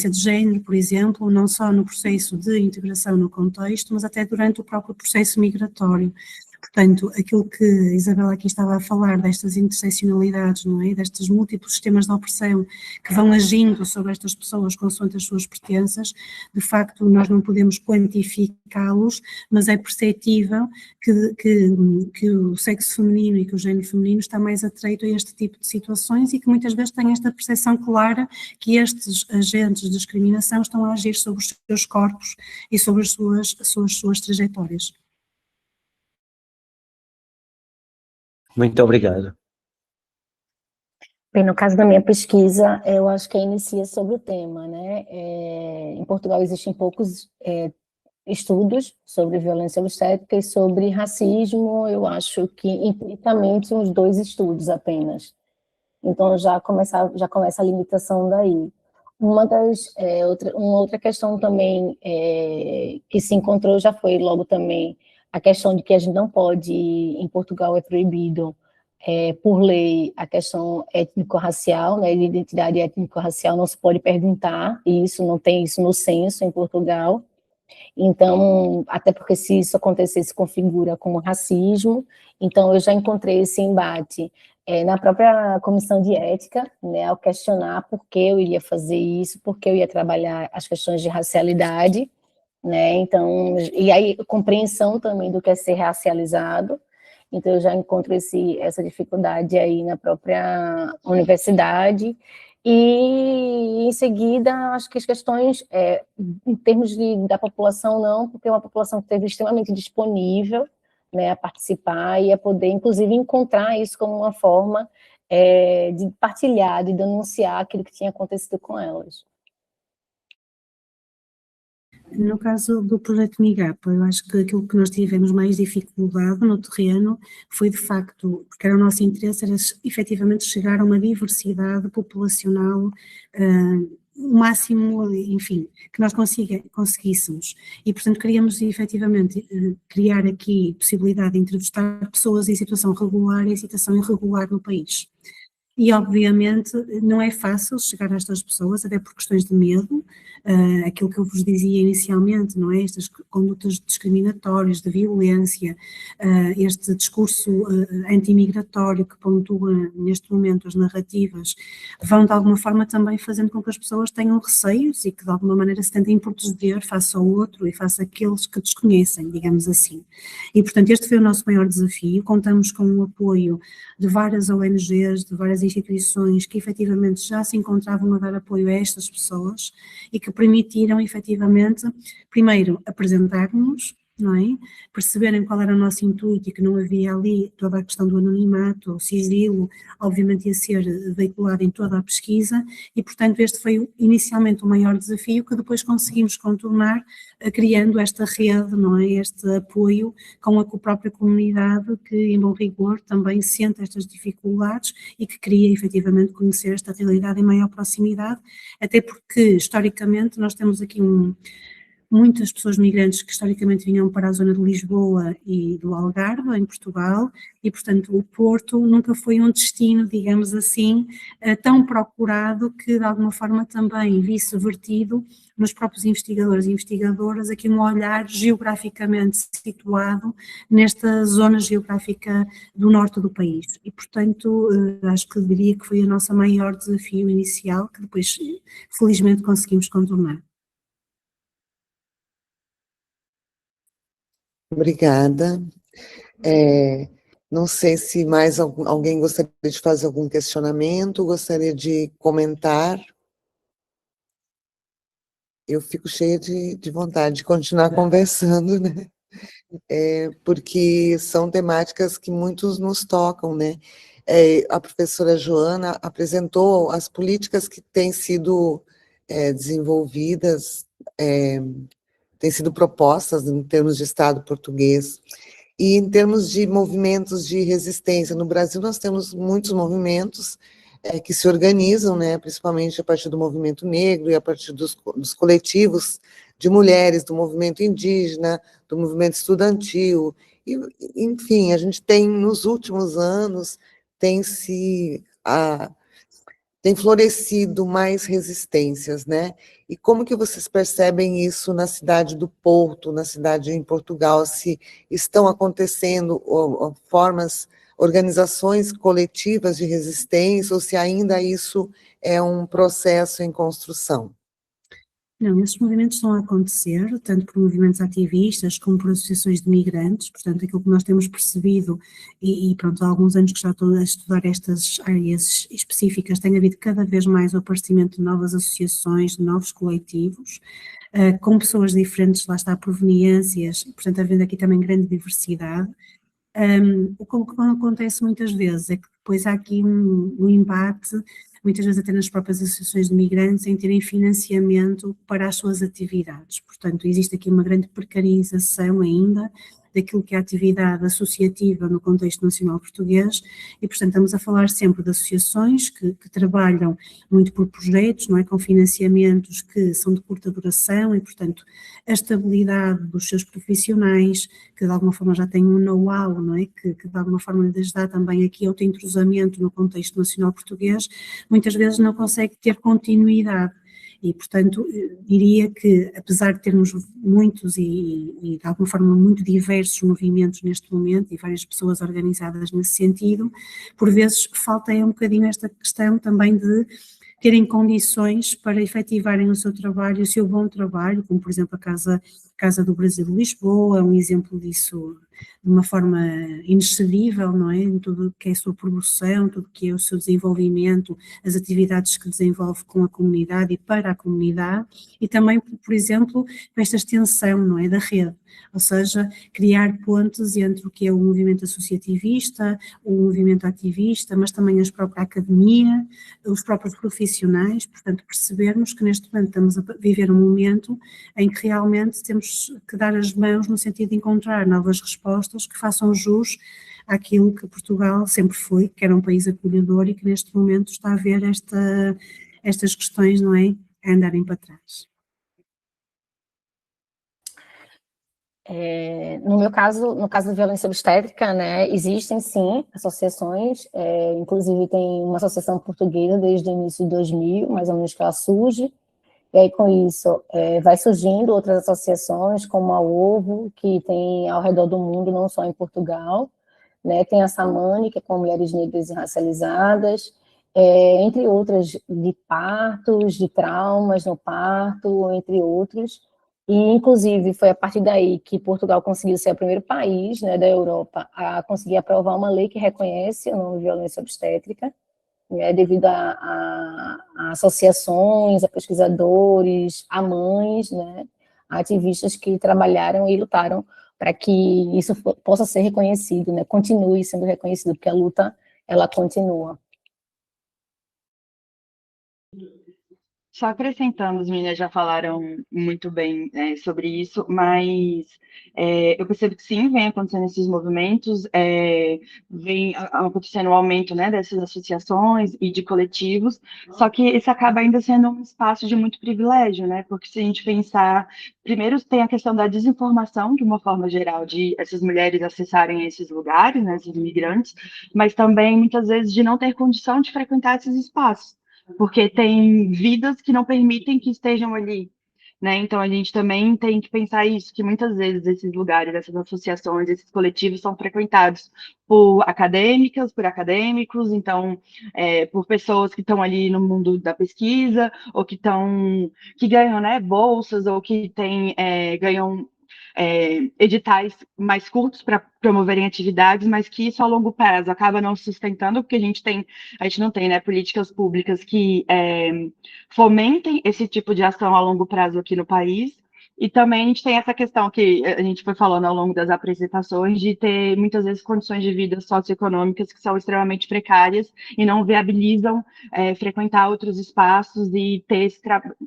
de género, por exemplo, não só no processo de integração no contexto, mas até durante o próprio processo migratório. Portanto, aquilo que a Isabela aqui estava a falar, destas interseccionalidades, não é? Destes múltiplos sistemas de opressão que vão agindo sobre estas pessoas consoante as suas pertenças, de facto nós não podemos quantificá-los, mas é perceptível que o sexo feminino e que o género feminino está mais atreito a este tipo de situações e que muitas vezes tem esta percepção clara que estes agentes de discriminação estão a agir sobre os seus corpos e sobre as suas trajetórias. Muito obrigado. Bem, no caso da minha pesquisa, eu acho que inicia sobre o tema, né? Em Portugal existem poucos estudos sobre violência obstétrica e sobre racismo, eu acho que empiricamente uns 2 estudos apenas. Então já começa a limitação daí. Uma outra questão também que se encontrou já foi logo também a questão de que a gente não pode, em Portugal é proibido, por lei, a questão étnico-racial, né, de identidade étnico-racial não se pode perguntar, e isso não tem isso no censo em Portugal. Então, até porque se isso acontecer, se configura como racismo. Então, eu já encontrei esse embate na própria comissão de ética, né, ao questionar por que eu iria fazer isso, por que eu ia trabalhar as questões de racialidade, né, então, e aí compreensão também do que é ser racializado. Então, eu já encontro essa dificuldade aí na própria universidade. E, em seguida, acho que as questões, em termos da população, não, porque é uma população que esteve extremamente disponível, né, a participar e a poder, inclusive, encontrar isso como uma forma de partilhar, de denunciar aquilo que tinha acontecido com elas. No caso do projeto MIGAP, eu acho que aquilo que nós tivemos mais dificuldade no terreno foi, de facto, porque era o nosso interesse, era efetivamente chegar a uma diversidade populacional, o máximo, enfim, que nós conseguíssemos. E, portanto, queríamos efetivamente criar aqui possibilidade de entrevistar pessoas em situação regular e em situação irregular no país. E, obviamente, não é fácil chegar a estas pessoas, até por questões de medo, aquilo que eu vos dizia inicialmente, não é? Estas condutas discriminatórias, de violência, este discurso anti-imigratório que pontua neste momento as narrativas, vão de alguma forma também fazendo com que as pessoas tenham receios e que de alguma maneira se tentem proteger face ao outro e face àqueles que desconhecem, digamos assim. E, portanto, este foi o nosso maior desafio. Contamos com o apoio de várias ONGs, de várias instituições que efetivamente já se encontravam a dar apoio a estas pessoas e que permitiram efetivamente, primeiro, apresentar-nos, não é? Perceberem qual era o nosso intuito e que não havia ali toda a questão do anonimato, o sigilo, obviamente ia ser veiculado em toda a pesquisa e, portanto, este foi inicialmente o maior desafio que depois conseguimos contornar criando esta rede, não é? Este apoio com a própria comunidade que, em bom rigor, também sente estas dificuldades e que queria efetivamente conhecer esta realidade em maior proximidade, até porque, historicamente, nós temos aqui muitas pessoas migrantes que historicamente vinham para a zona de Lisboa e do Algarve, em Portugal, e portanto o Porto nunca foi um destino, digamos assim, tão procurado que de alguma forma também visse vertido nos próprios investigadores e investigadoras aqui um olhar geograficamente situado nesta zona geográfica do norte do país. E portanto acho que diria que foi o nosso maior desafio inicial, que depois felizmente conseguimos contornar. Obrigada. Não sei se mais alguém gostaria de fazer algum questionamento, gostaria de comentar. Eu fico cheia de vontade de continuar conversando, né? Porque são temáticas que muitos nos tocam, né? A professora Joana apresentou as políticas que têm sido desenvolvidas, têm sido propostas em termos de Estado português. E em termos de movimentos de resistência, no Brasil nós temos muitos movimentos que se organizam, né, principalmente a partir do movimento negro e a partir dos coletivos de mulheres, do movimento indígena, do movimento estudantil, e, enfim, a gente tem, nos últimos anos, tem se tem florescido mais resistências, né? E como que vocês percebem isso na cidade do Porto, na cidade em Portugal, se estão acontecendo formas, organizações coletivas de resistência, ou se ainda isso é um processo em construção? Não, esses movimentos estão a acontecer, tanto por movimentos ativistas como por associações de migrantes, portanto, aquilo que nós temos percebido, e pronto, há alguns anos que já estou a estudar estas áreas específicas, tem havido cada vez mais o aparecimento de novas associações, de novos coletivos, com pessoas diferentes, lá está, proveniências, e, portanto, havendo aqui também grande diversidade. O que acontece muitas vezes é que depois há aqui um embate, muitas vezes até nas próprias associações de migrantes, em terem financiamento para as suas atividades. Portanto, existe aqui uma grande precarização ainda daquilo que é a atividade associativa no contexto nacional português e, portanto, estamos a falar sempre de associações que trabalham muito por projetos, não é, com financiamentos que são de curta duração e, portanto, a estabilidade dos seus profissionais, que de alguma forma já têm um know-how, não é, que de alguma forma lhes dá também aqui outro entrosamento no contexto nacional português, muitas vezes não consegue ter continuidade. E, portanto, diria que, apesar de termos muitos e de alguma forma muito diversos movimentos neste momento e várias pessoas organizadas nesse sentido, por vezes falta um bocadinho esta questão também de terem condições para efetivarem o seu trabalho, o seu bom trabalho, como por exemplo a Casa do Brasil de Lisboa, um exemplo disso de uma forma inexcedível, não é? Em tudo que é a sua promoção, tudo que é o seu desenvolvimento, as atividades que desenvolve com a comunidade e para a comunidade, e também, por exemplo, com esta extensão, não é, da rede, ou seja, criar pontes entre o que é o movimento associativista, o movimento ativista, mas também a própria academia, os próprios profissionais, portanto, percebermos que neste momento estamos a viver um momento em que realmente temos que dar as mãos no sentido de encontrar novas respostas que façam jus àquilo que Portugal sempre foi, que era um país acolhedor e que neste momento está a ver estas questões, não é, a andarem para trás. No meu caso, no caso da violência obstétrica, né, existem sim associações, inclusive tem uma associação portuguesa desde o início de 2000, mais ou menos, que ela surge, e aí com isso vai surgindo outras associações, como a OVO, que tem ao redor do mundo, não só em Portugal, né, tem a Samani, que é com mulheres negras e racializadas, entre outras, de partos, de traumas no parto, entre outros. E, inclusive, foi a partir daí que Portugal conseguiu ser o primeiro país, né, da Europa a conseguir aprovar uma lei que reconhece o nome de violência obstétrica, né, devido a associações, a pesquisadores, a mães, né, a ativistas que trabalharam e lutaram para que isso possa ser reconhecido, né, continue sendo reconhecido, porque a luta, ela continua. Só acrescentando, as meninas já falaram muito bem sobre isso, mas eu percebo que sim, vem acontecendo esses movimentos, vem acontecendo o aumento, né, dessas associações e de coletivos, só que isso acaba ainda sendo um espaço de muito privilégio, né, porque se a gente pensar, primeiro tem a questão da desinformação, de uma forma geral, de essas mulheres acessarem esses lugares, né, esses imigrantes, mas também, muitas vezes, de não ter condição de frequentar esses espaços, porque tem vidas que não permitem que estejam ali, né? Então a gente também tem que pensar isso, que muitas vezes esses lugares, essas associações, esses coletivos são frequentados por acadêmicas, por acadêmicos, então por pessoas que estão ali no mundo da pesquisa, ou que ganham, né, bolsas, ou que ganham editais mais curtos para promoverem atividades, mas que isso a longo prazo acaba não sustentando, porque a gente não tem, né, políticas públicas que fomentem esse tipo de ação a longo prazo aqui no país. E também a gente tem essa questão que a gente foi falando ao longo das apresentações, de ter muitas vezes condições de vida socioeconômicas que são extremamente precárias e não viabilizam frequentar outros espaços e ter,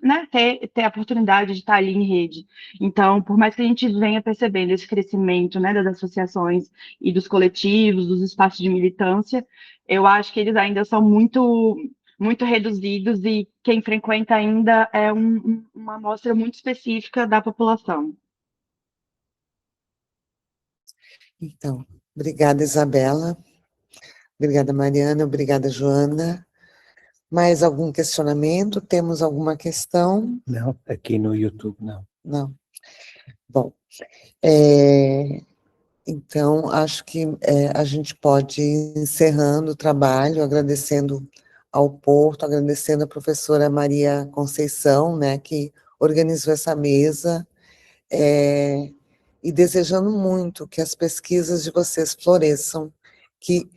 né, ter a oportunidade de estar ali em rede. Então, por mais que a gente venha percebendo esse crescimento, né, das associações e dos coletivos, dos espaços de militância, eu acho que eles ainda são muito reduzidos e quem frequenta ainda é uma amostra muito específica da população. Então, obrigada, Isabela. Obrigada, Mariana. Obrigada, Joana. Mais algum questionamento? Temos alguma questão? Não, aqui no YouTube não. Não. Bom, então, acho que a gente pode ir encerrando o trabalho, agradecendo ao Porto, agradecendo a professora Maria Conceição, né, que organizou essa mesa, e desejando muito que as pesquisas de vocês floresçam, que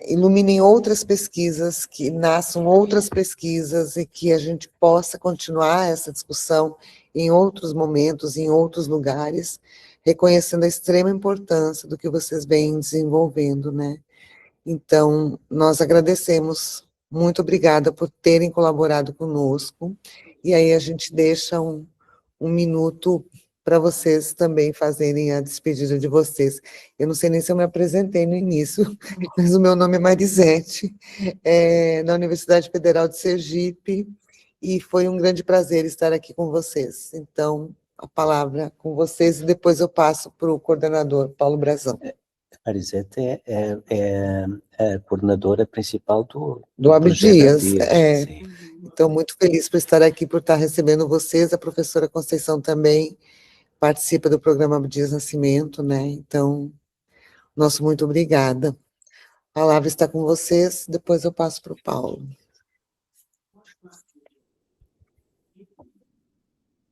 iluminem outras pesquisas, que nasçam outras pesquisas e que a gente possa continuar essa discussão em outros momentos, em outros lugares, reconhecendo a extrema importância do que vocês vêm desenvolvendo, né? Então, nós agradecemos, muito obrigada por terem colaborado conosco, e aí a gente deixa um minuto para vocês também fazerem a despedida de vocês. Eu não sei nem se eu me apresentei no início, mas o meu nome é Marisete, na Universidade Federal de Sergipe, e foi um grande prazer estar aqui com vocês. Então, a palavra com vocês, e depois eu passo para o coordenador, Paulo Brazão. Marisete é a coordenadora principal do Abdias, sim. Então, muito feliz por estar aqui, por estar recebendo vocês, a professora Conceição também participa do programa Abdias Nascimento, né? Então, nosso muito obrigada. A palavra está com vocês, depois eu passo para o Paulo.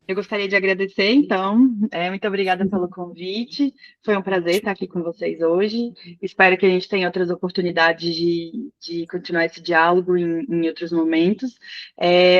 Eu gostaria de agradecer, então, muito obrigada pelo convite, foi um prazer estar aqui com vocês hoje, espero que a gente tenha outras oportunidades de continuar esse diálogo em outros momentos.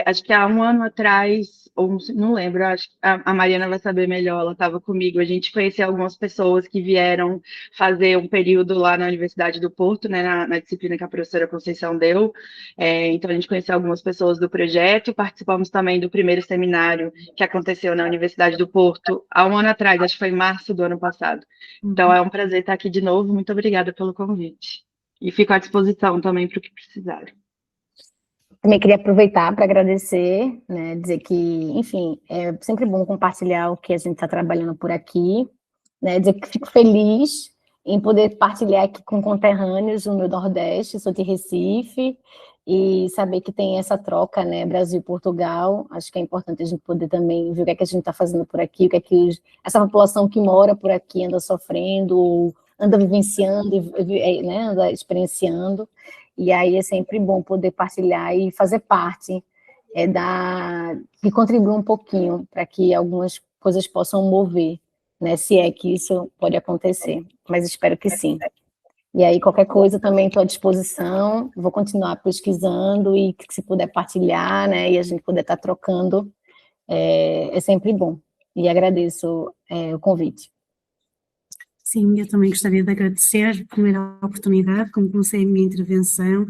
Acho que há um ano atrás, ou não lembro, acho que a Mariana vai saber melhor, ela estava comigo, a gente conheceu algumas pessoas que vieram fazer um período lá na Universidade do Porto, né, na disciplina que a professora Conceição deu, então a gente conheceu algumas pessoas do projeto, participamos também do primeiro seminário que aconteceu na Universidade do Porto há um ano atrás, acho que foi em março do ano passado. Então é um prazer estar aqui de novo, muito obrigada pelo convite. E fico à disposição também para o que precisarem. Também queria aproveitar para agradecer, né, dizer que, enfim, é sempre bom compartilhar o que a gente está trabalhando por aqui, né, dizer que fico feliz em poder partilhar aqui com conterrâneos no meu Nordeste, sou de Recife, e saber que tem essa troca, né, Brasil e Portugal. Acho que é importante a gente poder também ver o que é que a gente está fazendo por aqui, o que é que essa população que mora por aqui anda sofrendo, ou anda vivenciando, né, anda experienciando, e aí é sempre bom poder partilhar e fazer parte e contribuir um pouquinho para que algumas coisas possam mover, né, se é que isso pode acontecer, mas espero que sim. E aí, qualquer coisa também estou à disposição, vou continuar pesquisando e se puder partilhar, né, e a gente puder estar trocando, é sempre bom. E agradeço o convite. Sim, eu também gostaria de agradecer a primeira oportunidade, como comecei a minha intervenção,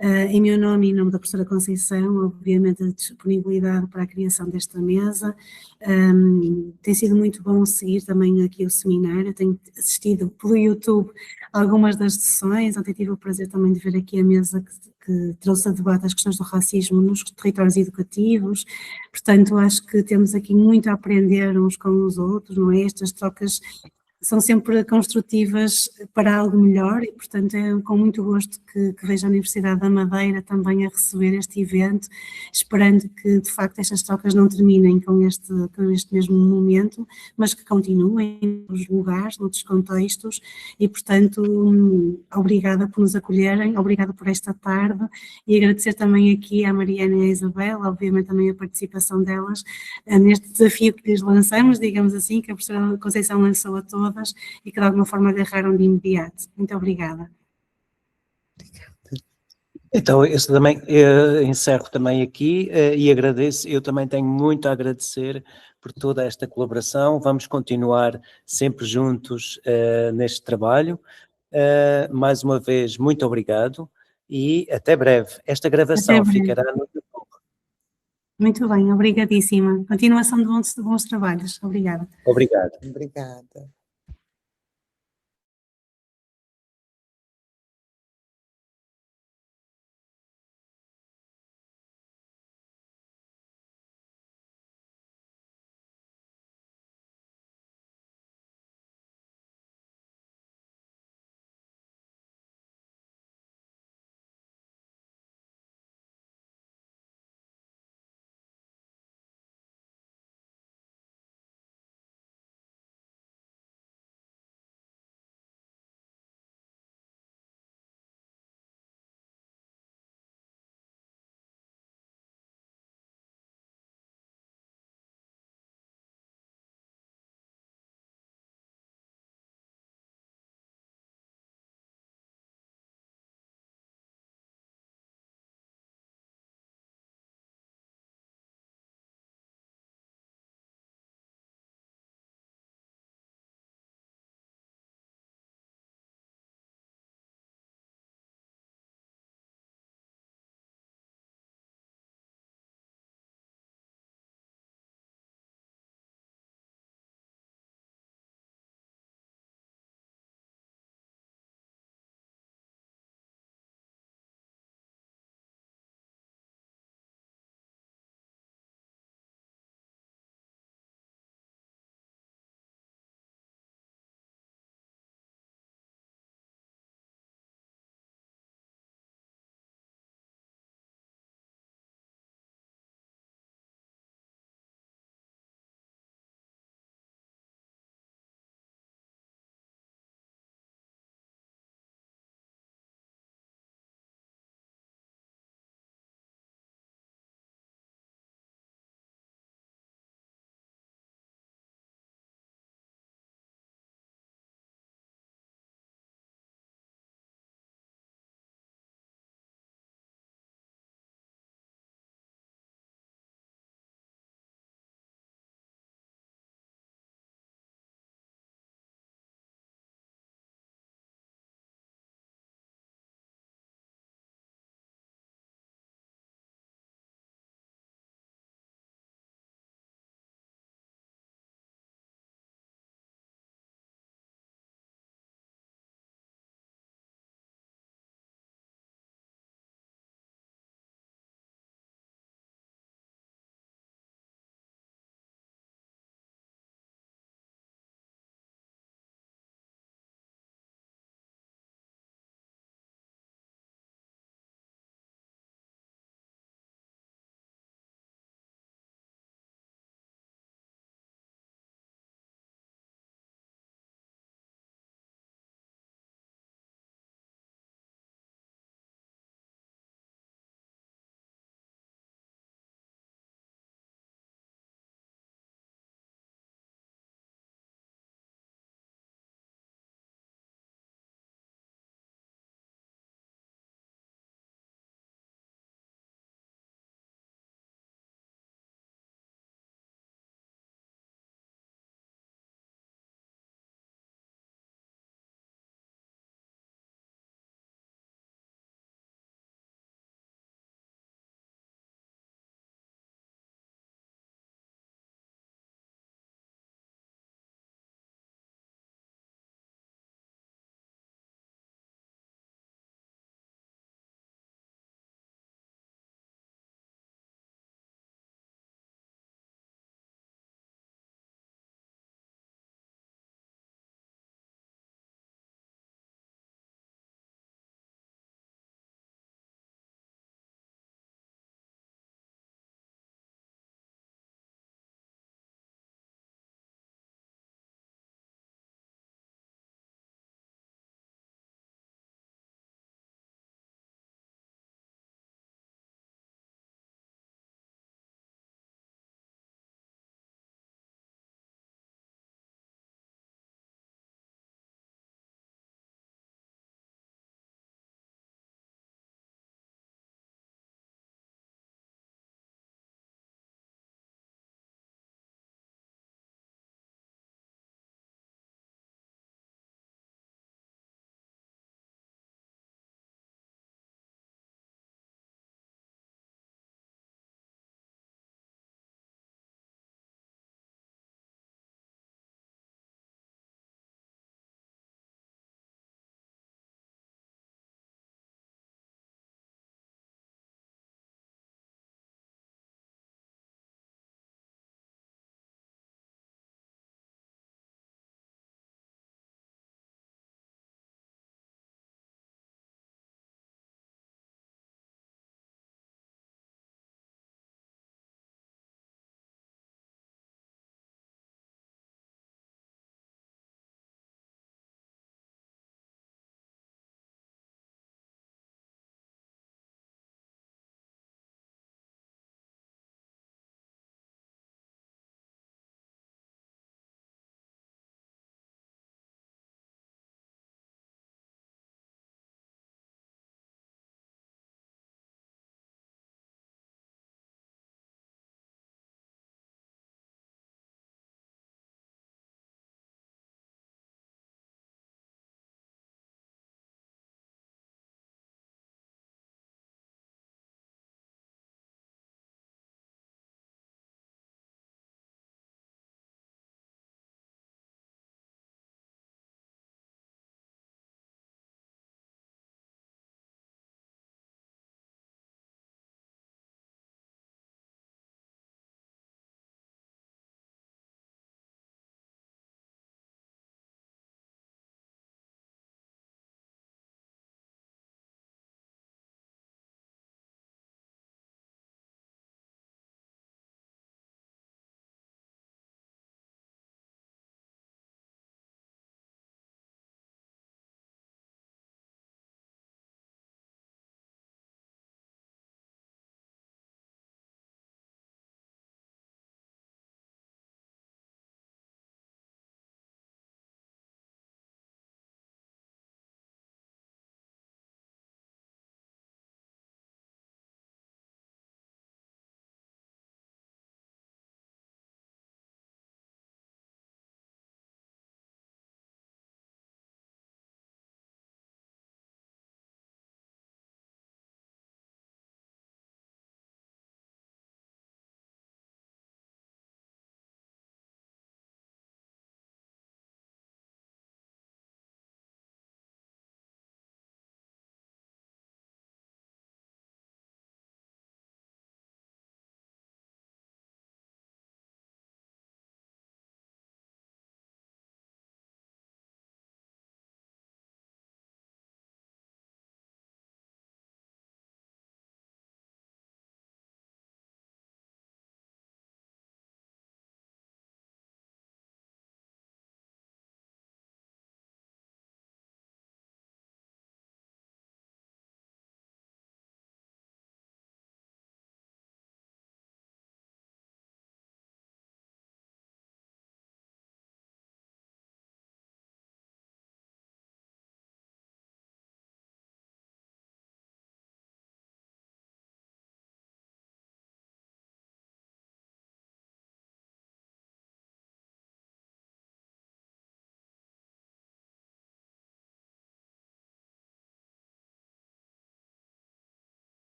em meu nome e em nome da professora Conceição, obviamente a disponibilidade para a criação desta mesa. Tem sido muito bom seguir também aqui o seminário, tenho assistido pelo YouTube a algumas das sessões, ontem tive o prazer também de ver aqui a mesa que trouxe a debate as questões do racismo nos territórios educativos, portanto acho que temos aqui muito a aprender uns com os outros, não é? Estas trocas são sempre construtivas para algo melhor e, portanto, é com muito gosto que vejo a Universidade da Madeira também a receber este evento, esperando que, de facto, estas trocas não terminem com este mesmo momento, mas que continuem nos lugares, noutros contextos e, portanto, obrigada por nos acolherem, obrigada por esta tarde e agradecer também aqui à Mariana e à Isabel, obviamente também a participação delas neste desafio que lhes lançamos, digamos assim, que a professora Conceição lançou a todos e que de alguma forma agarraram de imediato. Muito obrigada. Então, eu também encerro também aqui e agradeço, eu também tenho muito a agradecer por toda esta colaboração, vamos continuar sempre juntos neste trabalho. Mais uma vez, muito obrigado e até breve. Esta gravação ficará no YouTube. Muito bem, obrigadíssima. Continuação de bons trabalhos. Obrigada. Obrigado. Obrigada.